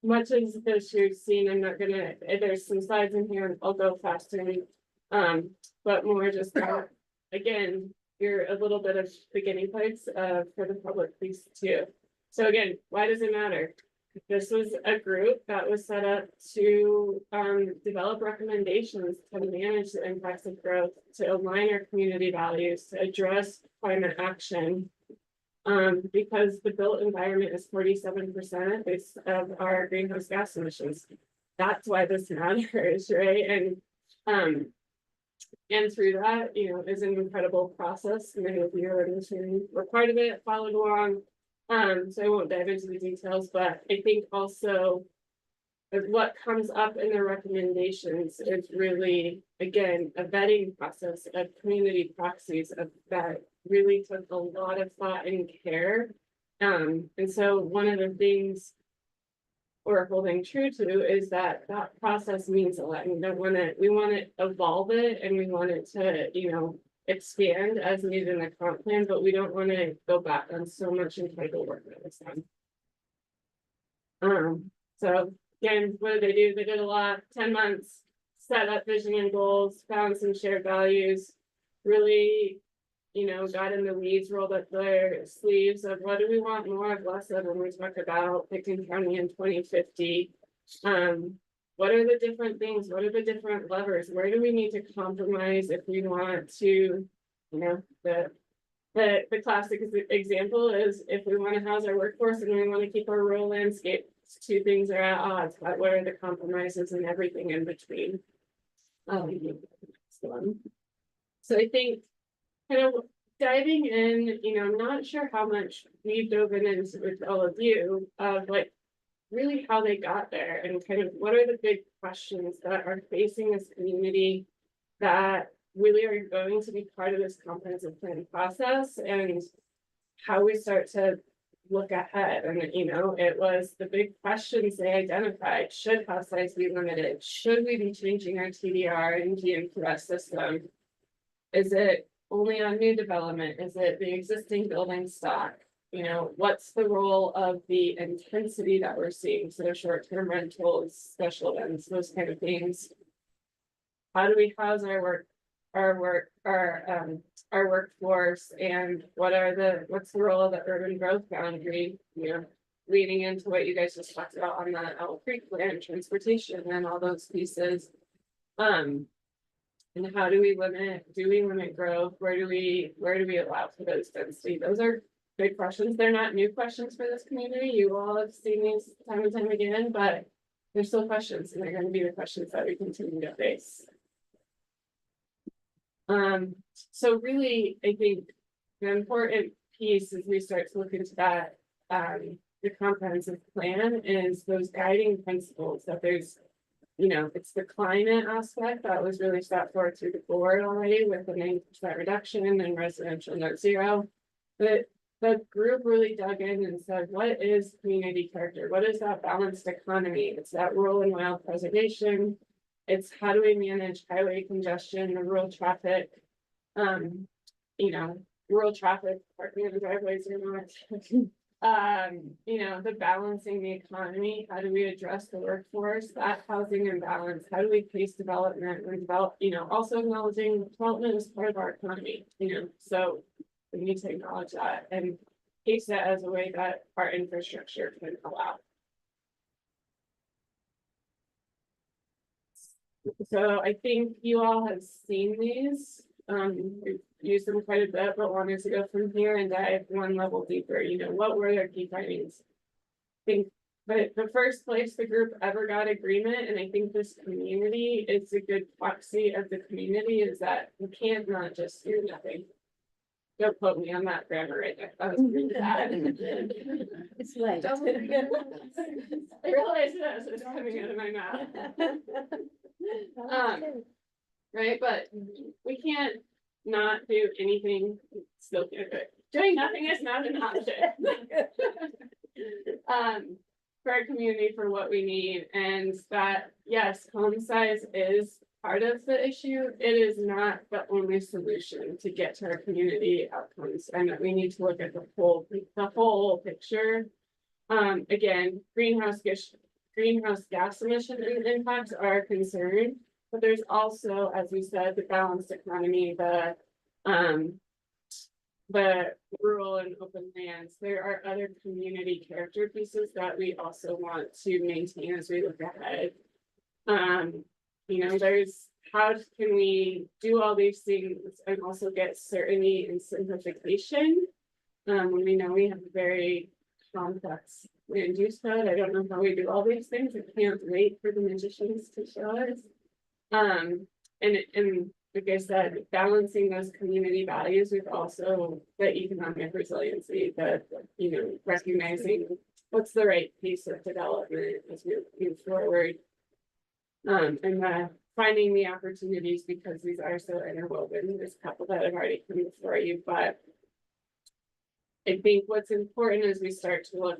much as this you've seen, I'm not gonna, there's some slides in here and I'll go faster. But more just again, you're a little bit of the guinea pigs for the public piece too. So again, why does it matter? This was a group that was set up to develop recommendations to manage the impacts of growth, to align our community values, to address climate action. Because the built environment is 47% of our greenhouse gas emissions. That's why this matters, right? And through that, you know, is an incredible process. Many of you were part of it, followed along. So I won't dive into the details, but I think also what comes up in the recommendations is really, again, a vetting process of community proxies of that really took a lot of thought and care. And so one of the things we're holding true to is that that process means a lot. We want to evolve it and we want it to, you know, expand as needed in the comp plan, but we don't want to go back on so much incredible work that was done. So again, what did they do? They did a lot, 10 months, set up vision and goals, found some shared values, really, you know, got in the weeds, rolled up their sleeves of what do we want more of, less of when we talk about Pickton County in 2050. What are the different things? What are the different levers? Where do we need to compromise if we want to, you know, the the classic example is if we want to house our workforce and we want to keep our rural landscape, two things are at odds, but what are the compromises and everything in between? So I think kind of diving in, I'm not sure how much we've dove into with all of you of like really how they got there and kind of what are the big questions that are facing this community that really are going to be part of this comprehensive planning process and how we start to look ahead. And, it was the big questions they identified. Should house size be limited? Should we be changing our TDR and GMQS system? Is it only on new development? Is it the existing building stock? What's the role of the intensity that we're seeing? So short-term rentals, special events, those kind of things. How do we house our workforce, and what's the role of the urban growth boundary, leading into what you guys just talked about on the Owl Creek plan, transportation and all those pieces. And how do we limit growth? Where do we allow for those density? Those are big questions. They're not new questions for this community. You all have seen these time and time again, but they're still questions, and they're going to be the questions that we continue to face. So really, I think the important piece as we start to look into that, the comprehensive plan is those guiding principles that there's, it's the climate aspect that was really set forward through the board already with the 90% reduction and residential net zero. But the group really dug in and said, what is community character? What is that balanced economy? It's that rural and wild preservation. It's how do we manage highway congestion, the rural traffic, rural traffic, parking in the driveways or not. The balancing the economy, how do we address the workforce, that housing imbalance, how do we pace development and develop, also acknowledging development is part of our economy, so we need to acknowledge that and pace that as a way that our infrastructure can allow. So I think you all have seen these, we've used them quite a bit, but wanted to go from here and dive one level deeper, what were their key findings? But the first place the group ever got agreement, and I think this community is a good proxy of the community, is that we can't not just do nothing. Don't quote me on that grammar right there. That was really bad. It's late. I realize this is coming out of my mouth. Right, but we can't not do anything, still can't do it. Doing nothing is not an option. For our community, for what we need, and that, yes, home size is part of the issue. It is not the only solution to get to our community outcomes, and that we need to look at the whole picture. Again, greenhouse gas emission impacts are a concern, but there's also, as we said, the balanced economy, the rural and open lands. There are other community character pieces that we also want to maintain as we look ahead. There's how can we do all these things and also get certainty and simplification when we know we have a very complex land use code. I don't know how we do all these things. I can't wait for the magicians to show us. And like I said, balancing those community values with also the economic resiliency, recognizing what's the right piece of development as we move forward. And finding the opportunities, because these are so interwoven. There's a couple that have already come before you, but I think what's important as we start to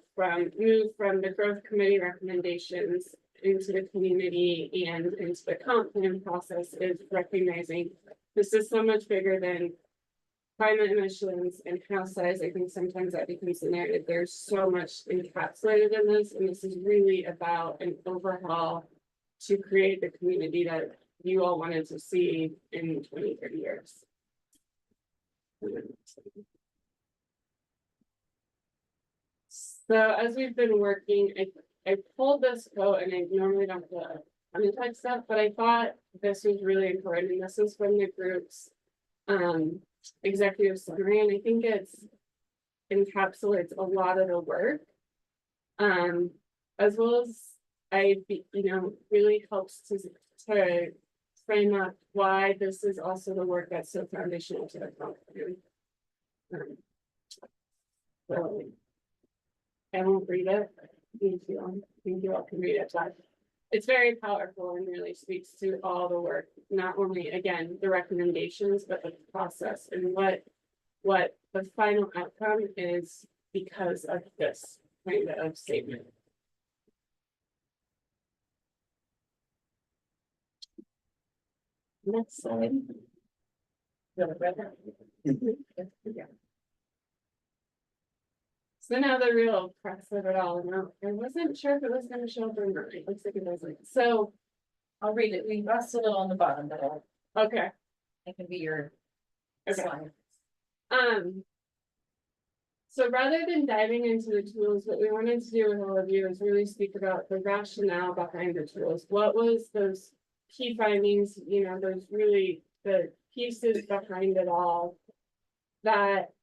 move from the growth committee recommendations into the community and into the comp plan process is recognizing this is so much bigger than climate emissions and house size. I think sometimes that becomes the narrative. There's so much encapsulated in this, and this is really about an overhaul to create the community that you all wanted to see in 20, 30 years. So as we've been working, I pulled this quote, and I normally don't put untyped stuff, but I thought this was really important. This is from the group's executive summary, and I think it's encapsulates a lot of the work. As well as really helps to frame up why this is also the work that's so foundational to the company. So I won't read it. Think you all can read it, but it's very powerful and really speaks to all the work, not only, again, the recommendations, but the process and what the final outcome is because of this kind of statement. Next slide. Yeah. So now the real crux of it all, and I wasn't sure if it was gonna show up or not, it looks like it doesn't, so. I'll read it. We lost a little on the bottom, but Okay. it can be your Okay. slide. So rather than diving into the tools, what we wanted to do with all of you is really speak about the rationale behind the tools. What was those key findings, those really the pieces behind it all that,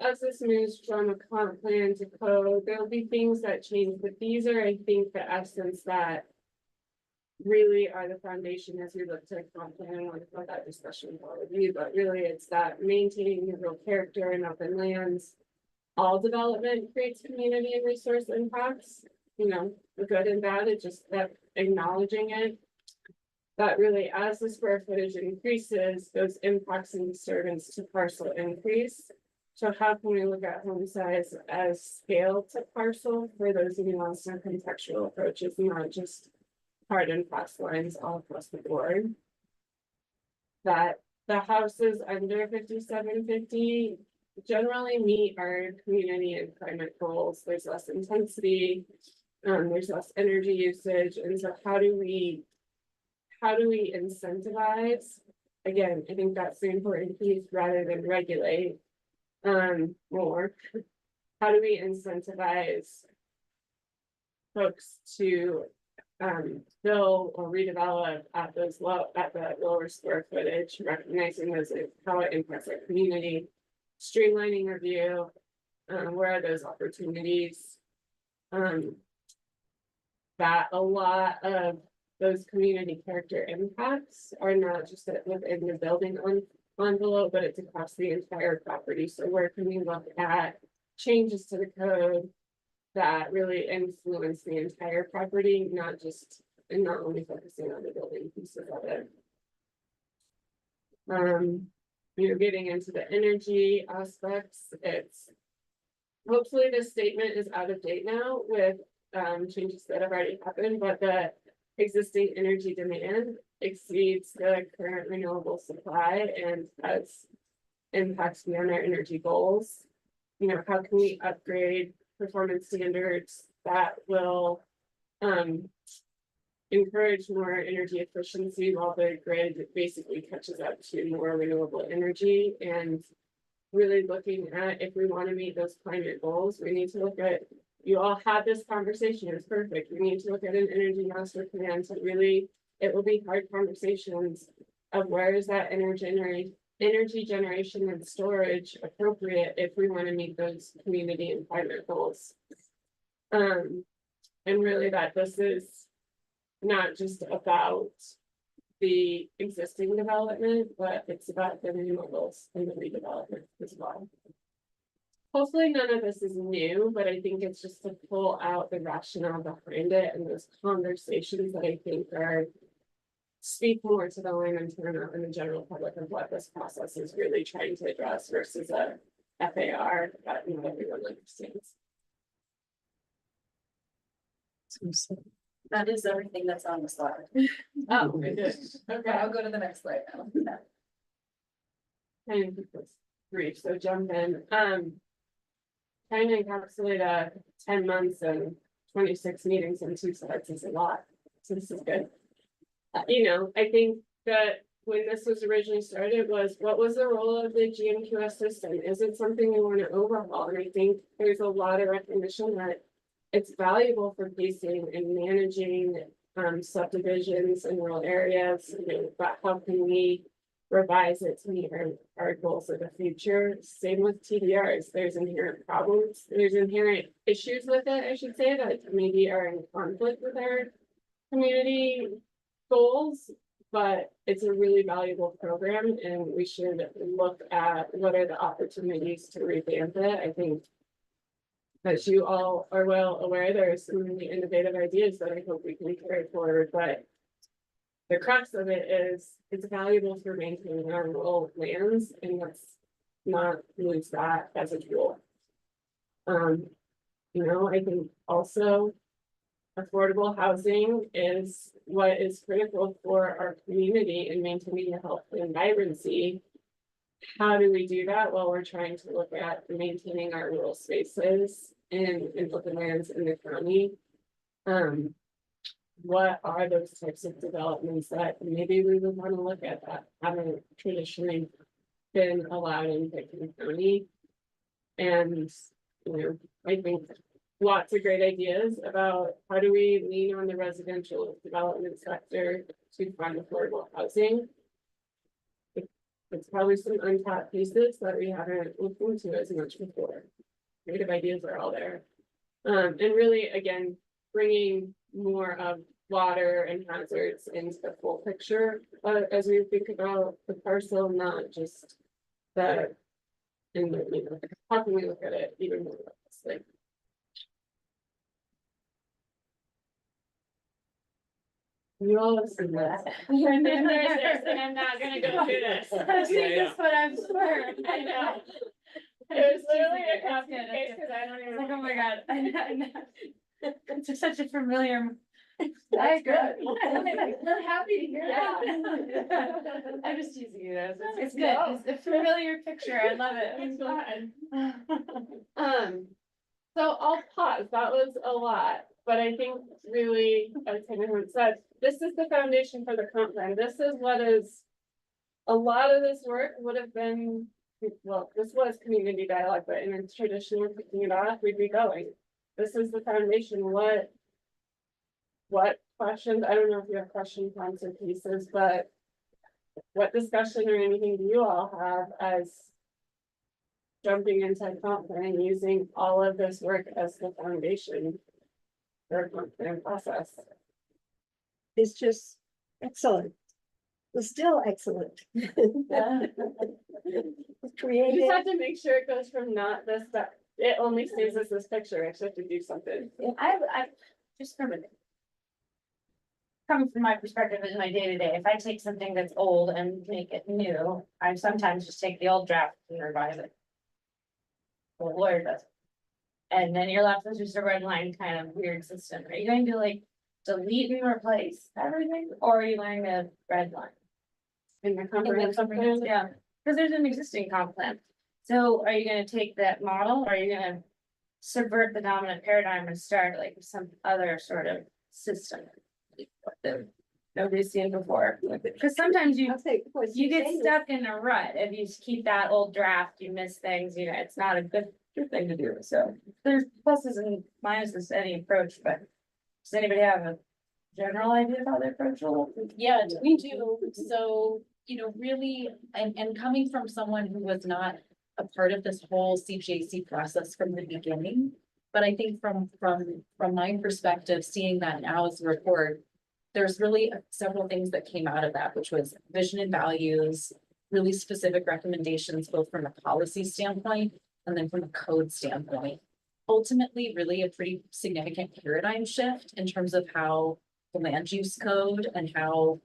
as this moves from a comp plan to code, there'll be things that change, but these are, I think, the essence that really are the foundation as we look to comp plan. I want to have that discussion with all of you, but really it's that maintaining the real character in open lands. All development creates community and resource impacts, the good and bad, it's just that acknowledging it. That really, as the square footage increases, those impacts and disturbance to parcel increase. So how can we look at home size as scale to parcel for those nuanced and contextual approaches, not just hard and fast lines all across the board? That the houses under 5750 generally meet our community and climate goals. There's less intensity, there's less energy usage, and so how do we incentivize? Again, I think that's the important piece rather than regulate more. How do we incentivize folks to build or redevelop at the lower square footage, recognizing those how it impacts our community, streamlining review, where are those opportunities? That a lot of those community character impacts are not just within the building envelope, but it's across the entire property. So where can we look at changes to the code that really influence the entire property, not only focusing on the building pieces of it. Getting into the energy aspects, it's hopefully this statement is out of date now with changes that have already happened, but the existing energy demand exceeds the current renewable supply and has impacts beyond our energy goals. How can we upgrade performance standards that will encourage more energy efficiency while the grid basically catches up to more renewable energy? And really looking at, if we want to meet those climate goals, we need to look at, you all had this conversation, it's perfect. We need to look at an energy master plan. So really, it will be hard conversations of where is that energy generation and storage appropriate if we want to meet those community and climate goals. And really that this is not just about the existing development, but it's about the removals and the redevelopment as well. Hopefully none of this is new, but I think it's just to pull out the rationale behind it and those conversations that I think speak more to the layman turnout and the general public of what this process is really trying to address versus a FAR that everyone understands. That is everything that's on the slide. Oh, it is. Okay, I'll go to the next slide now. And keep this brief, so jump in. Trying to encapsulate 10 months and 26 meetings in 2 slides is a lot, so this is good. I think that when this was originally started was, what was the role of the GMQS system? Is it something we want to overhaul? And I think there's a lot of recognition that it's valuable for pacing and managing subdivisions in rural areas, but how can we revise it to meet our goals of the future. Same with TDRs, there's inherent problems, there's inherent issues with it, I should say, that maybe are in conflict with our community goals. But it's a really valuable program and we should look at what are the opportunities to revamp it. I think, as you all are well aware, there are some really innovative ideas that I hope we can carry forward, but the crux of it is it's valuable for maintaining our rural lands and let's not lose that as a tool. I think also affordable housing is what is critical for our community in maintaining the health and vibrancy. How do we do that? Well, we're trying to look at maintaining our rural spaces and open lands in the county. What are those types of developments that maybe we would want to look at that haven't traditionally been allowed in Pickens County? And, I think lots of great ideas about how do we lean on the residential development sector to find affordable housing. It's probably some untapped pieces that we haven't looked into as much before. Creative ideas are all there. And really, again, bringing more of water and hazards into the full picture, as we think about the parcel, not just the, how can we look at it even more like. You all have seen that. And then there's this, and I'm not gonna go through this. That's what I'm sure. I know. It was literally a copy and paste, cause I don't even. Like, oh my God, I know. It's just such a familiar. That's good. We're happy to hear that. I'm just teasing you, though. It's good. It's a familiar picture. I love it. It's fun. So I'll pause. That was a lot, but I think really, as everyone said, this is the foundation for the comp plan. This is what is. A lot of this work would have been, well, this was community dialogue, but in its tradition of picking it off, we'd be going. This is the foundation. What questions? I don't know if you have questions on some pieces, but what discussion or anything do you all have as jumping into comp plan, using all of this work as the foundation for a comp plan process? It's just excellent. It's still excellent. Yeah. You Creative. just have to make sure it goes from not this, that it only stays as this picture. I actually have to do something. I just from it. Coming from my perspective in my day-to-day, if I take something that's old and make it new, I sometimes just take the old draft and revise it. The lawyer does. And then you're left with just a red line kind of weird system. Are you going to like delete and replace everything? Or are you learning the red line? In the comprehensive plan? Yeah, because there's an existing comp plan. So are you gonna take that model, or are you gonna subvert the dominant paradigm and start like some other sort of system? That nobody's seen before, because sometimes you get stuck in a rut. If you just keep that old draft, you miss things, it's not a good thing to do. So there's pluses and minuses to any approach, but does anybody have a general idea of how they approach it? Yeah, we do. So, really, and coming from someone who was not a part of this whole CJC process from the beginning. But I think from my perspective, seeing that now as a report, there's really several things that came out of that, which was vision and values, really specific recommendations, both from a policy standpoint and then from a code standpoint. Ultimately, really a pretty significant paradigm shift in terms of how the land use code and how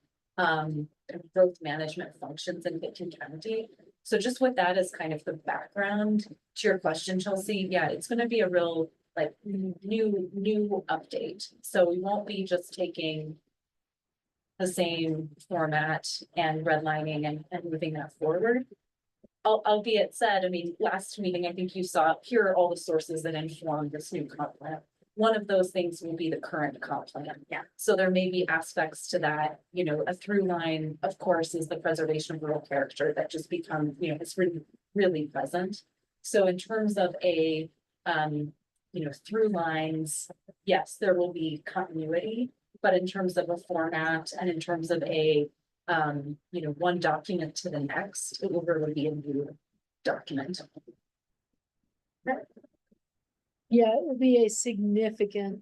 growth management functions in Pickens County. So just with that as kind of the background to your question, Chelsea, yeah, it's going to be a real like new update. So we won't be just taking the same format and redlining and moving that forward. Albeit said, I mean, last meeting, I think you saw, here are all the sources that inform this new comp plan. One of those things will be the current comp plan. Yeah. So there may be aspects to that, a through line, of course, is the preservation of rural character that just becomes, it's really, really present. So in terms of a, through lines, yes, there will be continuity, but in terms of a format and in terms of a one document to the next, it will really be a new document. Yeah, it will be a significant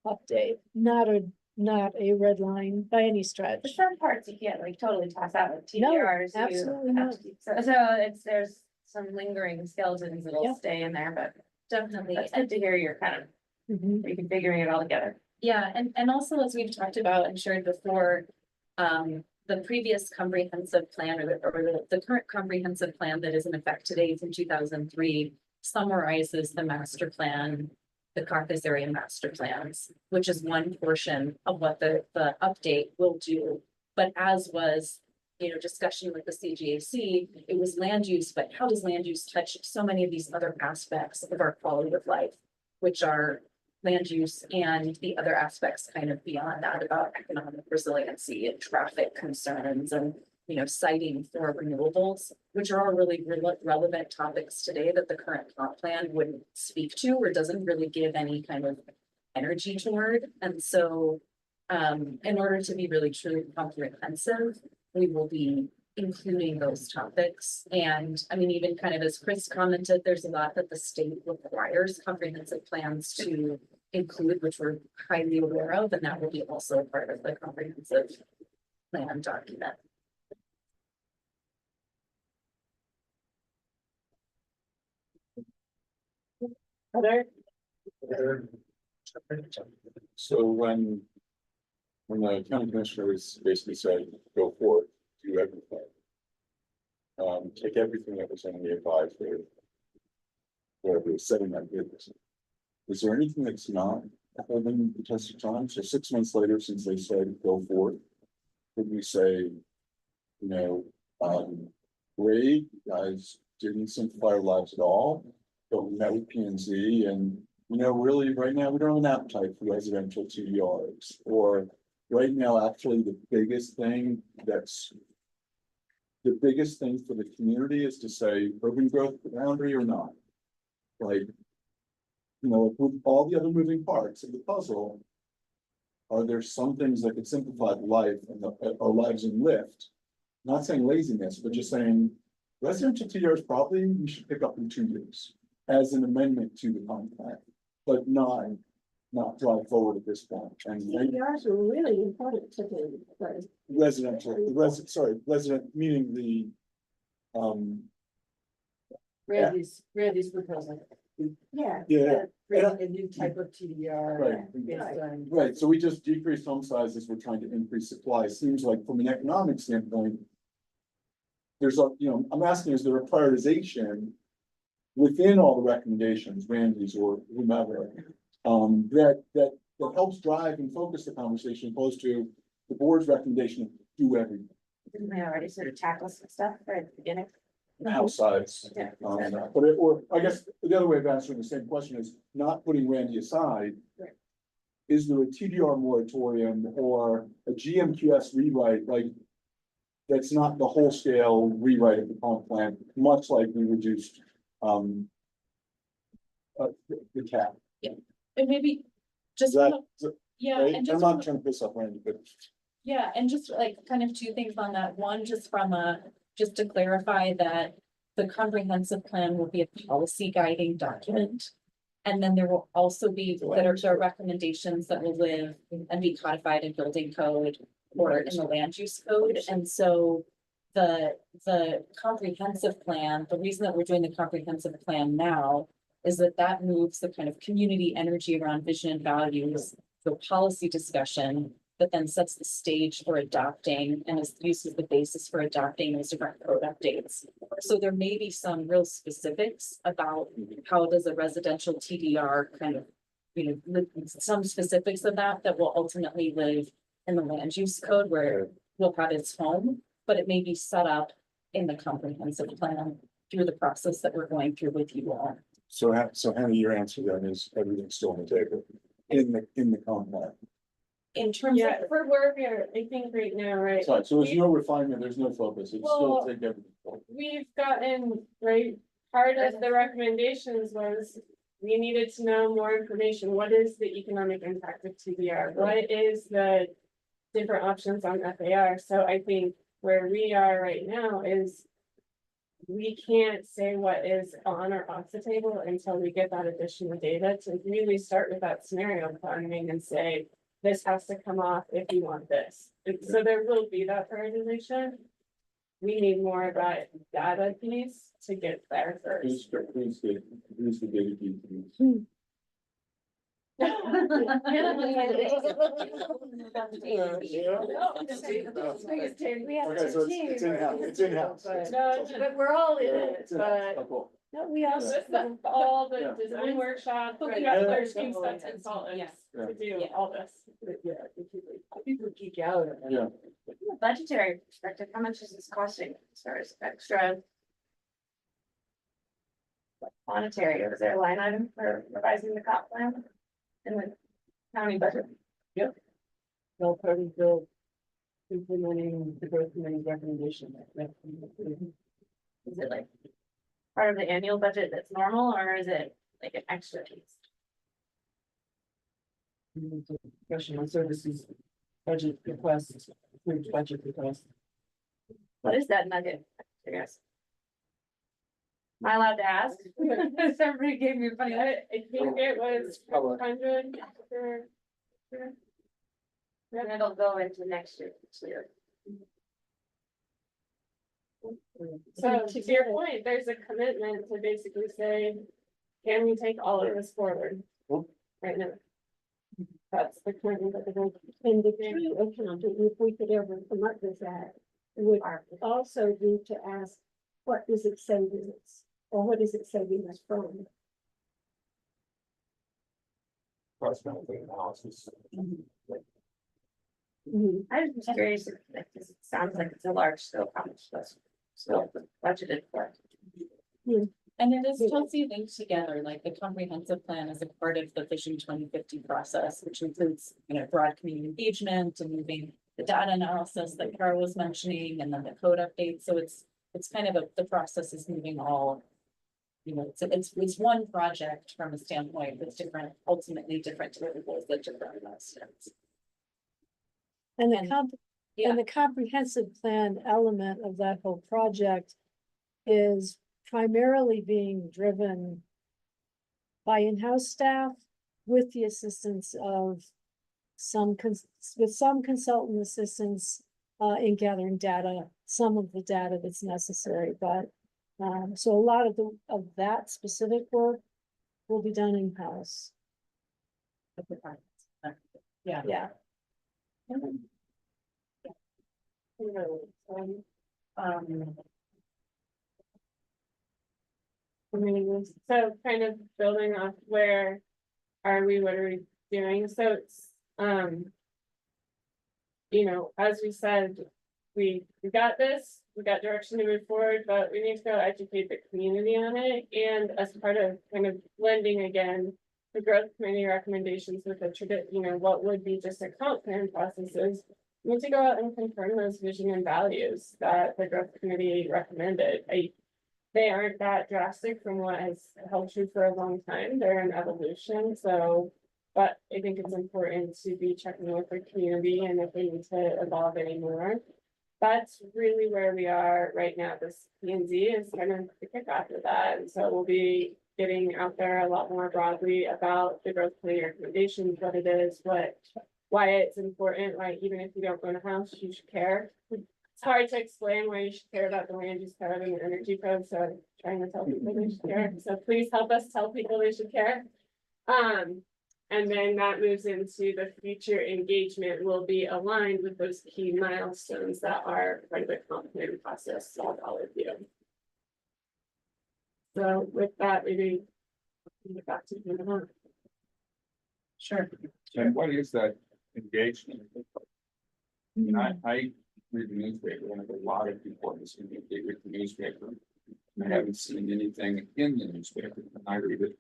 update, not a red line by any stretch. The some parts you can't like totally toss out with No, TDRs. you absolutely have not. to- So there's some lingering skeletons that'll Yeah. stay in there, but Definitely. that's good to hear you're kind of Mhm. reconfiguring it all together. Yeah, and also as we've talked about and shared before, the previous comprehensive plan or the current comprehensive plan that is in effect today from 2003 summarizes the master plan, the Carthage area master plans, which is one portion of what the update will do. But as was, discussion with the CGAC, it was land use, but how does land use touch so many of these other aspects of our quality of life, which are land use and the other aspects kind of beyond that about economic resiliency and traffic concerns and, citing for renewables, which are all really relevant topics today that the current comp plan wouldn't speak to or doesn't really give any kind of energy toward. And so, in order to be really truly comprehensive, we will be including those topics. And I mean, even kind of as Chris commented, there's a lot that the state requires comprehensive plans to include, which we're highly aware of, and that will be also part of the comprehensive plan document. So when the county commissioners basically said, go for it, do everything. Take everything that was in the advisory. Whatever was said in that business. Is there anything that's not holding the test of time? So 6 months later, since they said, go for it. Would we say, great, you guys didn't simplify our lives at all, but we met with P and Z and, really right now, we don't have an appetite for residential TDRs. Or right now, actually, the biggest thing for the community is to say urban growth boundary or not. Like, with all the other moving parts of the puzzle, are there some things that could simplify life and our lives in Lyft? Not saying laziness, but just saying residential TDRs probably we should pick up in 2 years as an amendment to the comp plan, but not drive forward at this point. And TDRs are really important to them, but resident meaning the Randy's proposal. yeah. Creating a new type of TDR. Right. based on- Right, so we just decreased home sizes, we're trying to increase supply, seems like from an economic standpoint. There's I'm asking, is there a prioritization? Within all the recommendations, Randy's or whomever, that helps drive and focus the conversation opposed to the board's recommendation of do everything. Didn't we already sort of tackle some stuff right at the beginning? House size. Yeah. Or I guess the other way of answering the same question is not putting Randy aside. Right. Is there a TDR moratorium or a GMQS rewrite, like? That's not the whole scale rewrite of the comp plan, much like we reduced, the cap. And maybe just, Is that, yeah, right? and I'm just. not trying to piss off Randy, but Yeah, and just like kind of 2 things on that. One, just to clarify that the comprehensive plan will be a policy guiding document. And then there will also be literature recommendations that will live and be codified in building code or in the land use code. And so the comprehensive plan, the reason that we're doing the comprehensive plan now is that moves the kind of community energy around vision and values, the policy discussion, that then sets the stage for adopting and is used as the basis for adopting those different code updates. So there may be some real specifics about how does a residential TDR kind of, some specifics of that will ultimately live in the land use code where it will have its home, but it may be set up in the comprehensive plan through the process that we're going through with you all. so Hannah, your answer then is everything's still on the table in the comp plan. In terms Yeah, of, for work here, I think right now, right? Sorry, so there's no refinement, there's no focus, it's still Well, take everything. forward. We've gotten, right, part of the recommendations was we needed to know more information. What is the economic impact of TDR? What is the different options on FAR, so I think where we are right now is. We can't say what is on or off the table until we get that additional data to really start with that scenario planning and say. This has to come off if you want this, and so there will be that prioritization. We need more of that data piece to get there first. Who's the data piece? Okay, so it's in-house, it's in-house. No, but we're all in it, but. Oh, cool. No, we also, Just all Yeah. the design workshop, we Yeah. got 13 consultants Yeah. to do all this. People geek out. Yeah. From a budgetary perspective, how much is this costing as far as extra? Monetary, is there a line item for revising the comp plan? In the county budget? They'll probably build implementing the growth committee recommendation. Is it like part of the annual budget that's normal, or is it like an extra piece? Professional services, budget requests, approved budget requests. What is that nugget? I guess. Am I allowed to ask? Somebody gave me a funny. I think it was Public. 100 And it'll go into next year. So to your point, there's a commitment to basically say, can we take all of this forward? Right now. That's the commitment that they're. And the true accounting, if we could ever come up with that, would also be to ask, what is it saving us? Or what is it saving us from? Cost-benefit analysis. I'm just curious, if this sounds like it's a large scope, how much that's still budgeted for. And it is totally linked together, like the comprehensive plan is a part of the Vision 2050 process, which includes, broad community engagement and moving the data analysis that Carol was mentioning, and then the code update. So it's kind of the process is moving all. It's one project from a standpoint that's different, ultimately different deliverables that different steps. and And- and the comprehensive plan element of that whole project is primarily being driven by in-house staff with the assistance of with some consultant assistance in gathering data, some of the data that's necessary, but so a lot of that specific work will be done in-house. Yeah. Yeah. So kind of building off where are we, what are we doing? So it's, as we said, we got this, we got direction to move forward, but we need to go educate the community on it. And as part of kind of blending again, the growth committee recommendations with the what would be just a comp plan processes. We need to go out and confirm those vision and values that the growth committee recommended. They aren't that drastic from what has held true for a long time. They're an evolution, so. But I think it's important to be checking with the community and if we need to evolve anymore. That's really where we are right now. This P and Z is kind of the kickoff of that, and so we'll be getting out there a lot more broadly about the growth committee recommendations, what it is, why it's important, right? Even if you don't own a house, you should care. It's hard to explain why you should care about the land use code and the energy code, so I'm trying to tell people they should care. So please help us tell people they should care. And then that moves into the future engagement will be aligned with those key milestones that are part of the comp plan process. So all of you. So with that, maybe get back to you. Sure. And what is that engagement? I mean, I read the newspaper, and there's a lot of people in this community read the newspaper. I haven't seen anything in the newspaper, and I read it.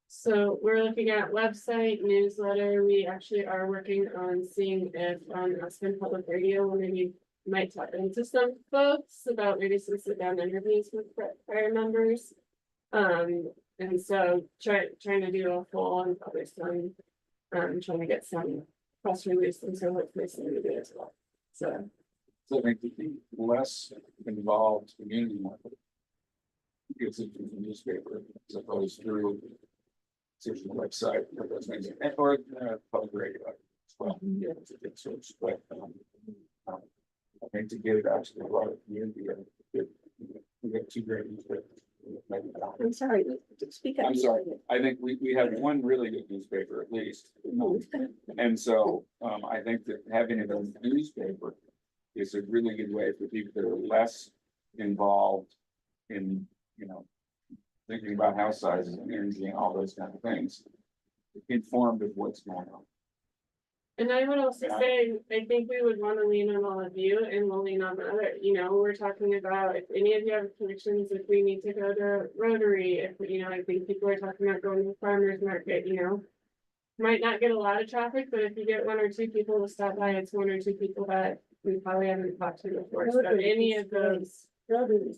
So we're looking at website, newsletter. We actually are working on seeing if on Aspen Public Radio, we maybe might talk into some folks about maybe some sit down interviews with prior members. And so trying to do a full and publish some, trying to get some press release, and so hopefully somebody do it as well. So. So I think the less involved community market. Gives it to the newspaper as opposed to. Searching the website or those things, or public radio as well. Yeah, it's a good source, but I think to get it out to the broader community, we got two great newspapers. I'm sorry, speak up. I'm sorry, I think we have one really good newspaper at least. And so, I think that having it as a newspaper is a really good way for people that are less involved in, thinking about house sizes and energy and all those kind of things. Informed of what's going on. And I would also say, I think we would want to lean on all of you and we'll lean on the other, we're talking about if any of you have connections, if we need to go to Rotary, if, I think people are talking about going to the farmer's market, Might not get a lot of traffic, but if you get one or two people to stop by, it's one or two people that we probably haven't talked to before. So any of those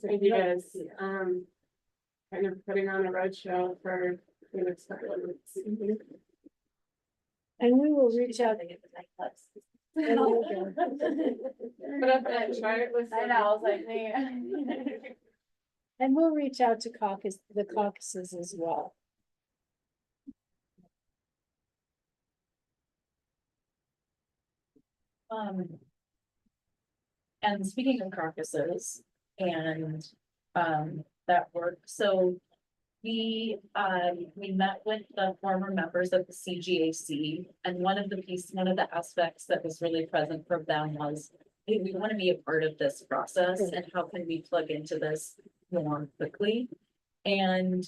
ideas, kind of putting on a roadshow for the next couple of weeks. And we will reach out. Put up that chart with. I know, I was like, man. And we'll reach out to the caucuses as well. And speaking of caucuses and, that work, so we met with the former members of the CGAC, and one of the aspects that was really present for them was, hey, we want to be a part of this process, and how can we plug into this more quickly? And,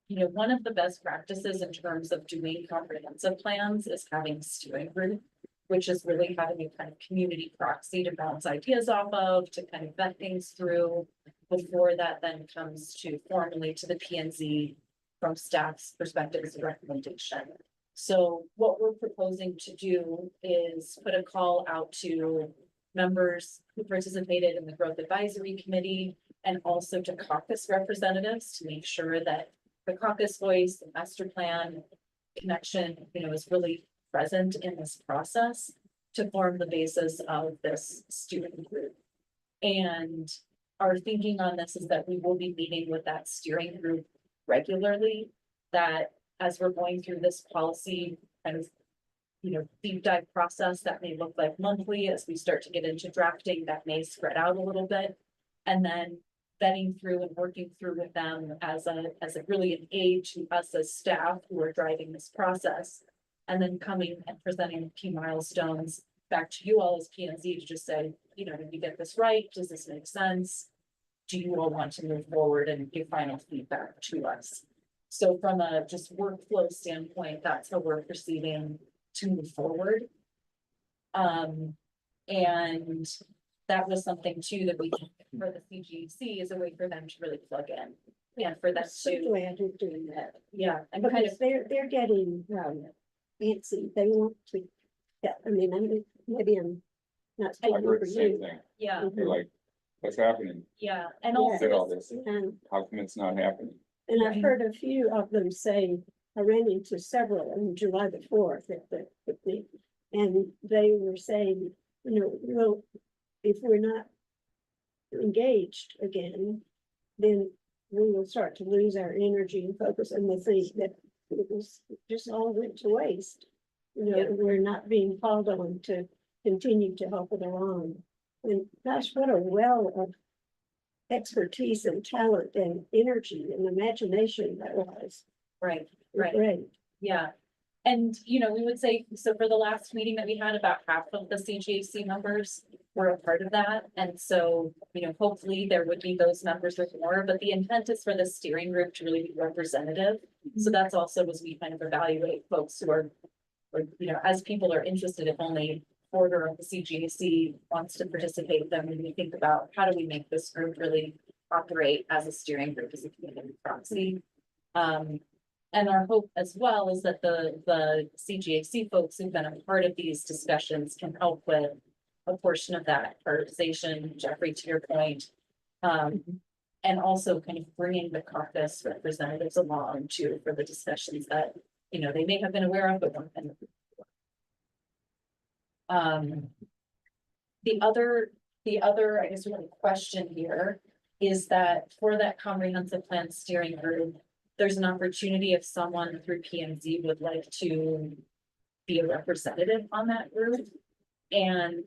one of the best practices in terms of doing comprehensive plans is having a steering group, which is really having a kind of community proxy to bounce ideas off of, to kind of vet things through, before that then comes to formally to the P and Z from staff's perspective as a recommendation. So what we're proposing to do is put a call out to members who participated in the Growth Advisory Committee and also to caucus representatives to make sure that the caucus voice, the master plan connection, is really present in this process to form the basis of this student group. And our thinking on this is that we will be meeting with that steering group regularly, that as we're going through this policy kind of, deep dive process, that may look like monthly. As we start to get into drafting, that may spread out a little bit. And then vetting through and working through with them as a really an aid to us as staff who are driving this process. And then coming and presenting key milestones back to you all as P and Z to just say, did we get this right? Does this make sense? Do you all want to move forward and give final feedback to us? So from a just workflow standpoint, that's how we're proceeding to move forward. And that was something too that we, for the CGC, is a way for them to really plug in. And for them So to, glad you're doing that. yeah, and kind Because of, they're getting, antsy, they want to, maybe I'm not I speaking heard for the same you. thing. yeah, They're like, what's happening? yeah, and Yeah. Did all also, this, And, how come it's not happening? and I've heard a few of them say, I ran into several on July the 4th at the picnic, and they were saying, well, if we're not engaged again, then we will start to lose our energy and focus, and they think that it was just all went to waste. Yeah. We're not being called on to continue to help it along. And gosh, what a well of expertise and talent and energy and imagination that was. right, Great. yeah. And, we would say, so for the last meeting that we had, about half of the CGAC members were a part of that. And so, hopefully there would be those members with more, but the intent is for the steering group to really be representative. So that's also as we kind of evaluate folks who are, as people are interested, if only quarter of the CGAC wants to participate, then we think about how do we make this group really operate as a steering group, as a community proxy. And our hope as well is that the CGAC folks who've been a part of these discussions can help with a portion of that prioritization, Jeffrey, to your point. And also kind of bringing the caucus representatives along too, for the discussions that, they may have been aware of, but weren't. The other, I guess, really question here is that for that comprehensive plan steering group, there's an opportunity if someone through P and Z would like to be a representative on that group. And,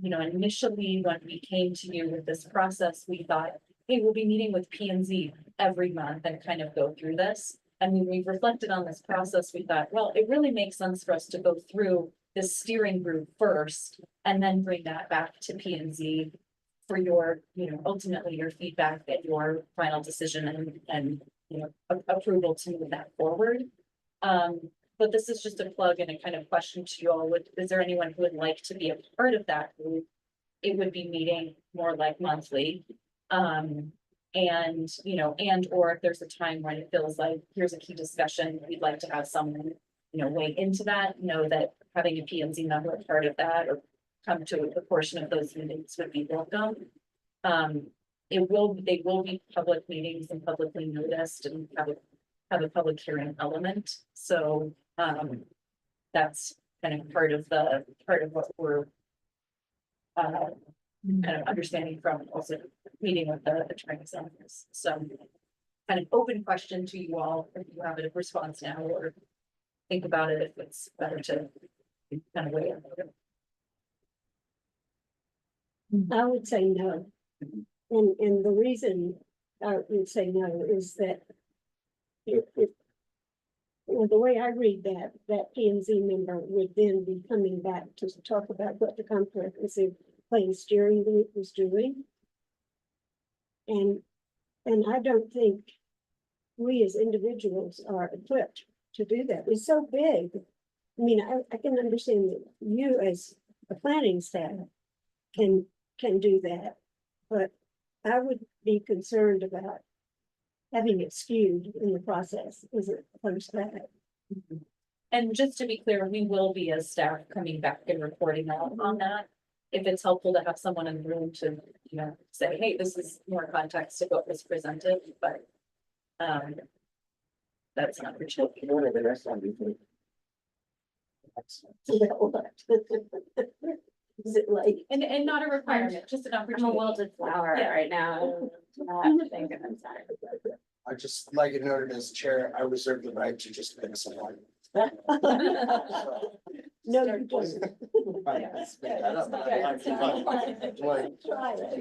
initially when we came to you with this process, we thought, hey, we'll be meeting with P and Z every month and kind of go through this. And when we reflected on this process, we thought, well, it really makes sense for us to go through this steering group first and then bring that back to P and Z for your, ultimately your feedback and your final decision and approval to move that forward. But this is just a plug and a kind of question to you all. Is there anyone who would like to be a part of that group? It would be meeting more like monthly. And or if there's a time when it feels like here's a key discussion, we'd like to have someone, weigh into that, know that having a P and Z member a part of that or come to a portion of those meetings would be welcome. They will be public meetings and publicly noticed and have a public hearing element. So, that's kind of part of what we're kind of understanding from also meeting with the attorney's office. So kind of open question to you all, if you have a response now or think about it, if it's better to kind of weigh in. I would say no. And the reason I would say no is that the way I read that P and Z member would then be coming back to talk about what the comprehensive plan steering group was doing. And I don't think we as individuals are equipped to do that. It's so big. I mean, I can understand that you as a planning staff can do that, but I would be concerned about having it skewed in the process as it opposed to that. And just to be clear, we will be as staff coming back and reporting out on that. If it's helpful to have someone in the room to, say, hey, this is more context to what was presented, but that's not for children. What are the rest of you? Is it like? And not a requirement, just an I'm a opportunity. wilted flower Yeah. right now. I have to think of it, sorry. I just like it noted as chair, I reserve the right to just pick someone. No, you don't.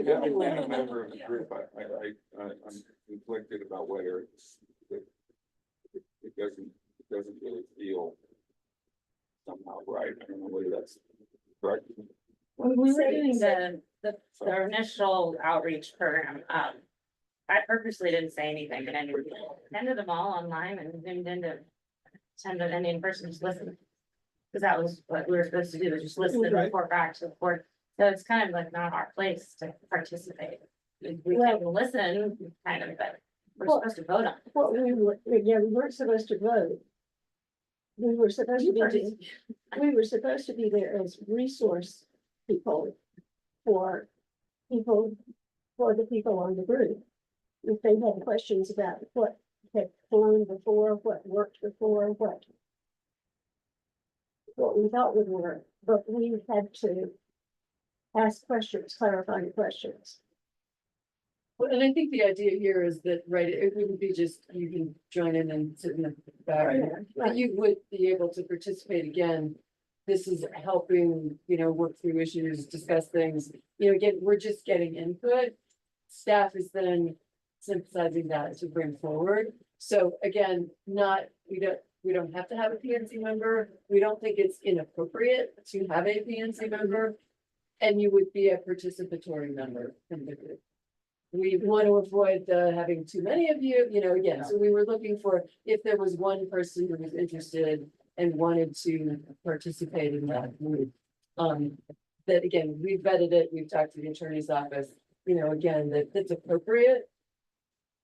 Having been a member of the group, I'm conflicted about whether it doesn't really feel somehow right. I don't know whether that's correct. When we were doing the initial outreach program, I purposely didn't say anything, but I attended them all online and zoomed into attended any in person, just listen. Because that was what we were supposed to do, was just listen and report back to the board. So it's kind of like not our place to participate. We can listen, kind of, but we're supposed to vote on it. Well, we weren't supposed to vote. We were supposed to be there as resource people for the people on the group. If they had questions about what had flown before, what worked before, what we thought would work, but we had to ask questions, clarifying questions. Well, and I think the idea here is that, right, it wouldn't be just, you can join in and sit in the back, but you would be able to participate again. This is helping, work through issues, discuss things, again, we're just getting input. Staff is then synthesizing that to bring forward. So again, we don't have to have a PNC member. We don't think it's inappropriate to have a PNC member. And you would be a participatory member in the group. We want to avoid having too many of you, again, so we were looking for, if there was one person who was interested and wanted to participate in that group. That again, we've vetted it, we've talked to the attorney's office, again, that's appropriate.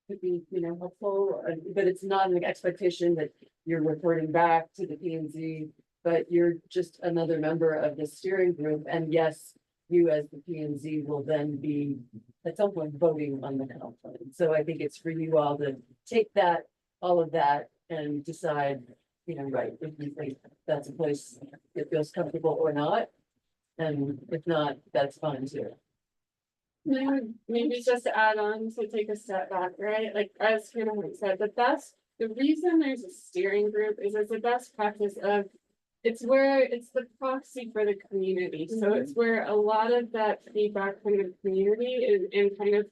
Could be, helpful, but it's not an expectation that you're reporting back to the P and Z, but you're just another member of the steering group, and yes, you as the P and Z will then be at some point voting on the comp plan. So I think it's for you all to take all of that and decide, you know, right, if you think that's a place that feels comfortable or not. And if not, that's fine too. Maybe just to add on to take a step back, right? Like as Hannah said, the reason there's a steering group is it's a best practice of. It's the proxy for the community, so it's where a lot of that feedback from the community is in kind of.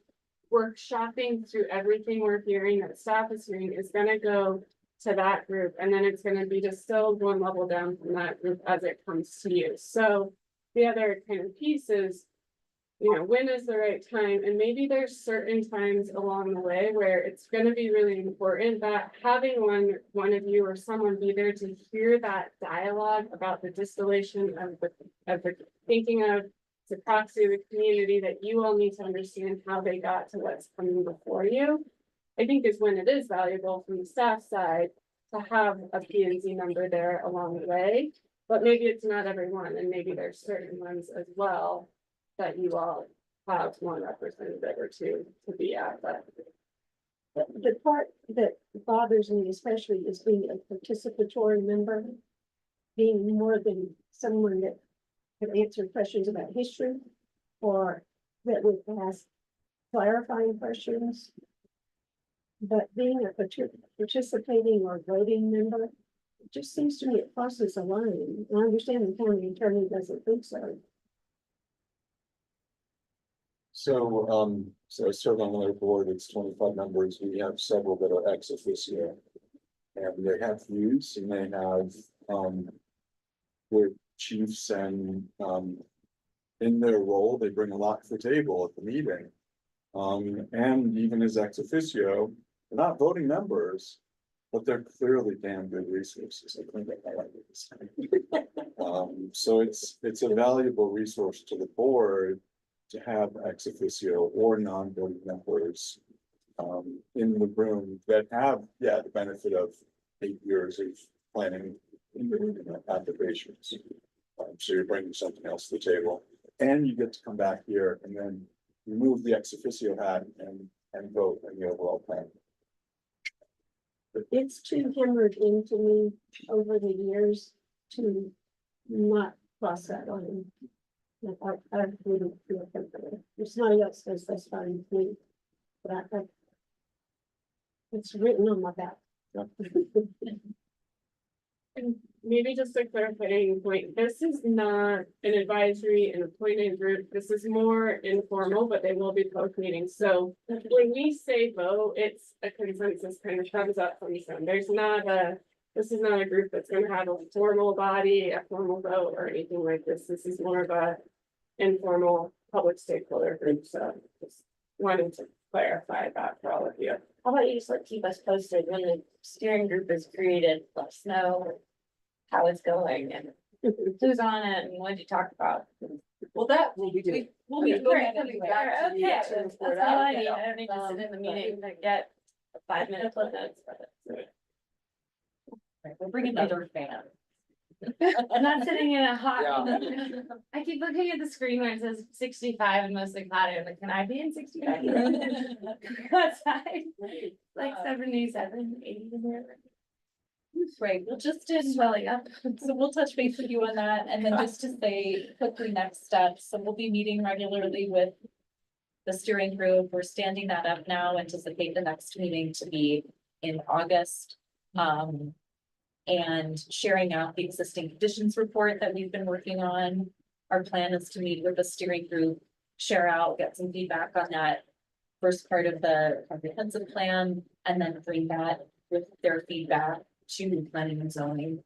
Workshopping through everything we're hearing that staff is hearing is gonna go to that group, and then it's gonna be distilled one level down from that group as it comes to you. So the other kind of piece is, you know, when is the right time? And maybe there's certain times along the way where it's gonna be really important that having one of you or someone be there to hear that dialogue about the distillation of the thinking of the proxy of the community, that you all need to understand how they got to what's coming before you. I think is when it is valuable from the staff side to have a P and Z member there along the way. But maybe it's not everyone, and maybe there's certain ones as well that you all have one representative or two to be at, but. The part that bothers me especially is being a participatory member. Being more than someone that could answer questions about history, or that would ask clarifying questions. But being a participating or voting member, it just seems to me it crosses a line. I understand the county attorney doesn't think so. So I serve on their board, it's 25 members, we have several that are ex officio. And they have views and they have, their chiefs and, in their role, they bring a lot to the table at the meeting. And even as ex officio, they're not voting members, but they're clearly damn good resources. I think I like this. So it's a valuable resource to the board to have ex officio or non-voting members in the room that have, the benefit of 8 years of planning applications. So you're bringing something else to the table, and you get to come back here and then remove the ex officio hat and vote in the overall plan. It's too hammered into me over the years to not cross that line. I wouldn't feel comfortable. If somebody else says that's fine with me. But it's written on my back. And maybe just a clarifying point, this is not an advisory and appointed group, this is more informal, but they will be both meetings, so. When we say vote, it's a consensus kind of thumbs up from some, this is not a group that's gonna have a formal body, a formal vote or anything like this, this is more of a. Informal public stakeholder group, so just wanted to clarify that for all of you. How about you just keep us posted when the steering group is created, let us know how it's going and who's on it and what you talk about. Well, that will be doing. We'll be Great, coming okay, back to you that's to all report I out. need, I don't need to sit in the meeting to get a 5-minute clip notes for this. We'll bring another fan. I'm not sitting in a hot. Yeah. I keep looking at the screen where it says 65 and mostly cloudy. I'm like, can I be in 65? Outside, like 77, 80. Right, we'll just in, Swelling up. so we'll touch base with you on that, and then just to say quickly next steps, so we'll be meeting regularly with. The steering group, we're standing that up now, anticipate the next meeting to be in August. And sharing out the existing conditions report that we've been working on. Our plan is to meet with the steering group, share out, get some feedback on that. First part of the comprehensive plan, and then bring that with their feedback to planning and zoning.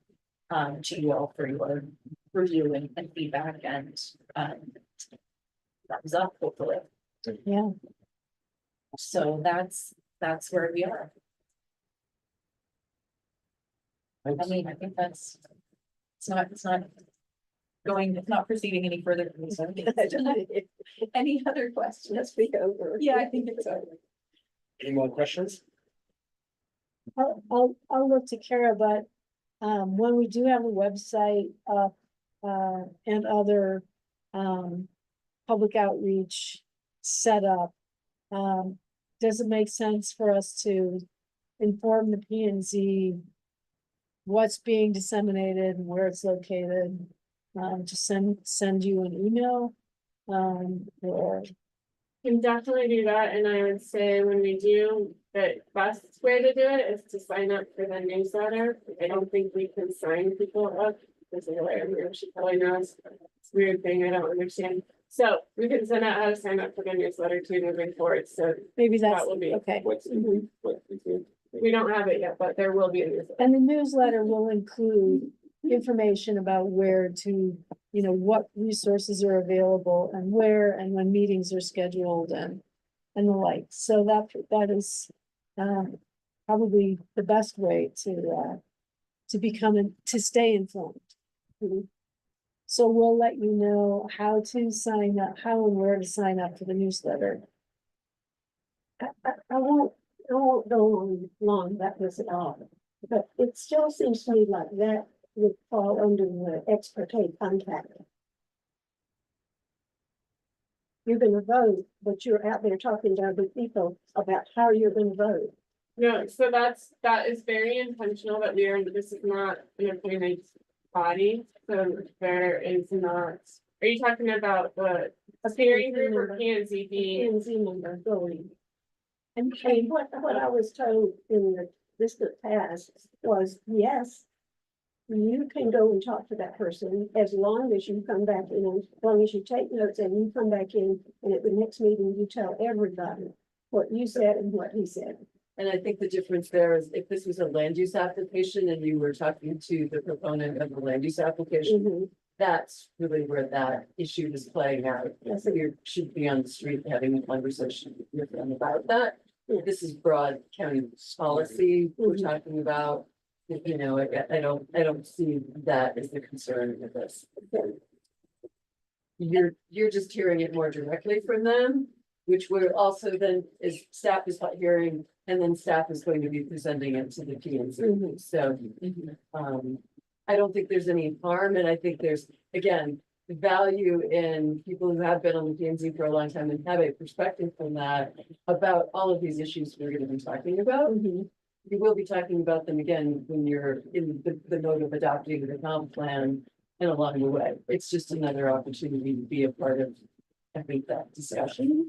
To you all for your review and feedback and thumbs up, hopefully. Yeah. So that's where we are. I mean, I think it's not proceeding any further. Any other questions? Let's be over. Yeah, I think it's over. Any more questions? I'll look to Kara, but when we do have a website up and other public outreach set up, does it make sense for us to inform the P and Z what's being disseminated, where it's located. To send you an email. Or, Can definitely do that, and I would say when we do, the best way to do it is to sign up for the newsletter. I don't think we can sign people up. This is why I'm here, she probably knows. It's a weird thing, I don't understand. So we can send out how to sign up for the newsletter too moving forward, so maybe that's, That will be- okay. What's, Mhm. what is it? we don't have it yet, but there will be a newsletter. And the newsletter will include information about where to, what resources are available and where and when meetings are scheduled and the like. So that is probably the best way to stay informed. Mhm. So we'll let you know how to sign up, how and where to sign up for the newsletter. I won't go on long about this at all, but it still seems to me like that would fall under the ex parte contract. You're gonna vote, but you're out there talking to other people about how you're gonna vote. No, so that is very intentional that this is not an appointed body, so there is not. Are you talking about the steering group or P and Z being? P&Z member going. And what I was told in the distant past was, yes, you can go and talk to that person as long as you come back in, as long as you take notes and you come back in, and at the next meeting, you tell everybody what you said and what he said. And I think the difference there is if this was a land use application and you were talking to the proponent of the land use application, Mhm. that's really where that issue is playing out. Yes. So you should be on the street having a conversation with them about that. Yeah. This is broad county policy we're Mhm. talking about. I don't see that as the concern with this. You're just hearing it more directly from them, which would also then is staff is not hearing, and then staff is going to be presenting it to the P and Z. Mhm. So, I don't think there's any harm, and I think there's, again, the value in people who have been on the P and Z for a long time and have a perspective from that about all of these issues we're gonna be talking about. Mhm. You will be talking about them again when you're in the mode of adopting the comp plan and along the way. It's just another opportunity to be a part of, I think, that discussion.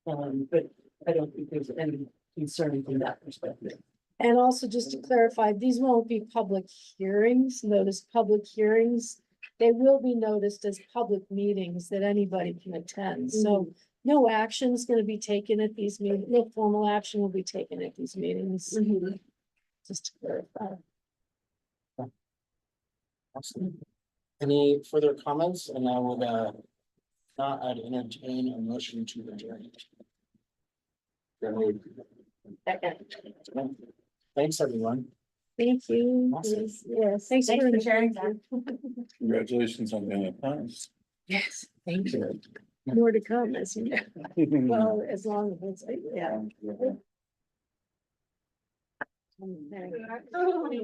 But I don't think there's any concern from that perspective. And also, just to clarify, these won't be public hearings, notice public hearings. They will be noticed as public meetings that anybody can attend, so no action is gonna be taken at these meetings, no formal action will be taken at these meetings. Mhm. Just to clarify. Awesome. Any further comments? And I would, not, I'd entertain a motion to adjourn. Thanks, everyone. Thank you. Awesome. Yes. Thanks Thanks for for sharing that. Congratulations on being a parent. Yes, thank you. More to come, as you know. Well, as long as it's, yeah. Oh,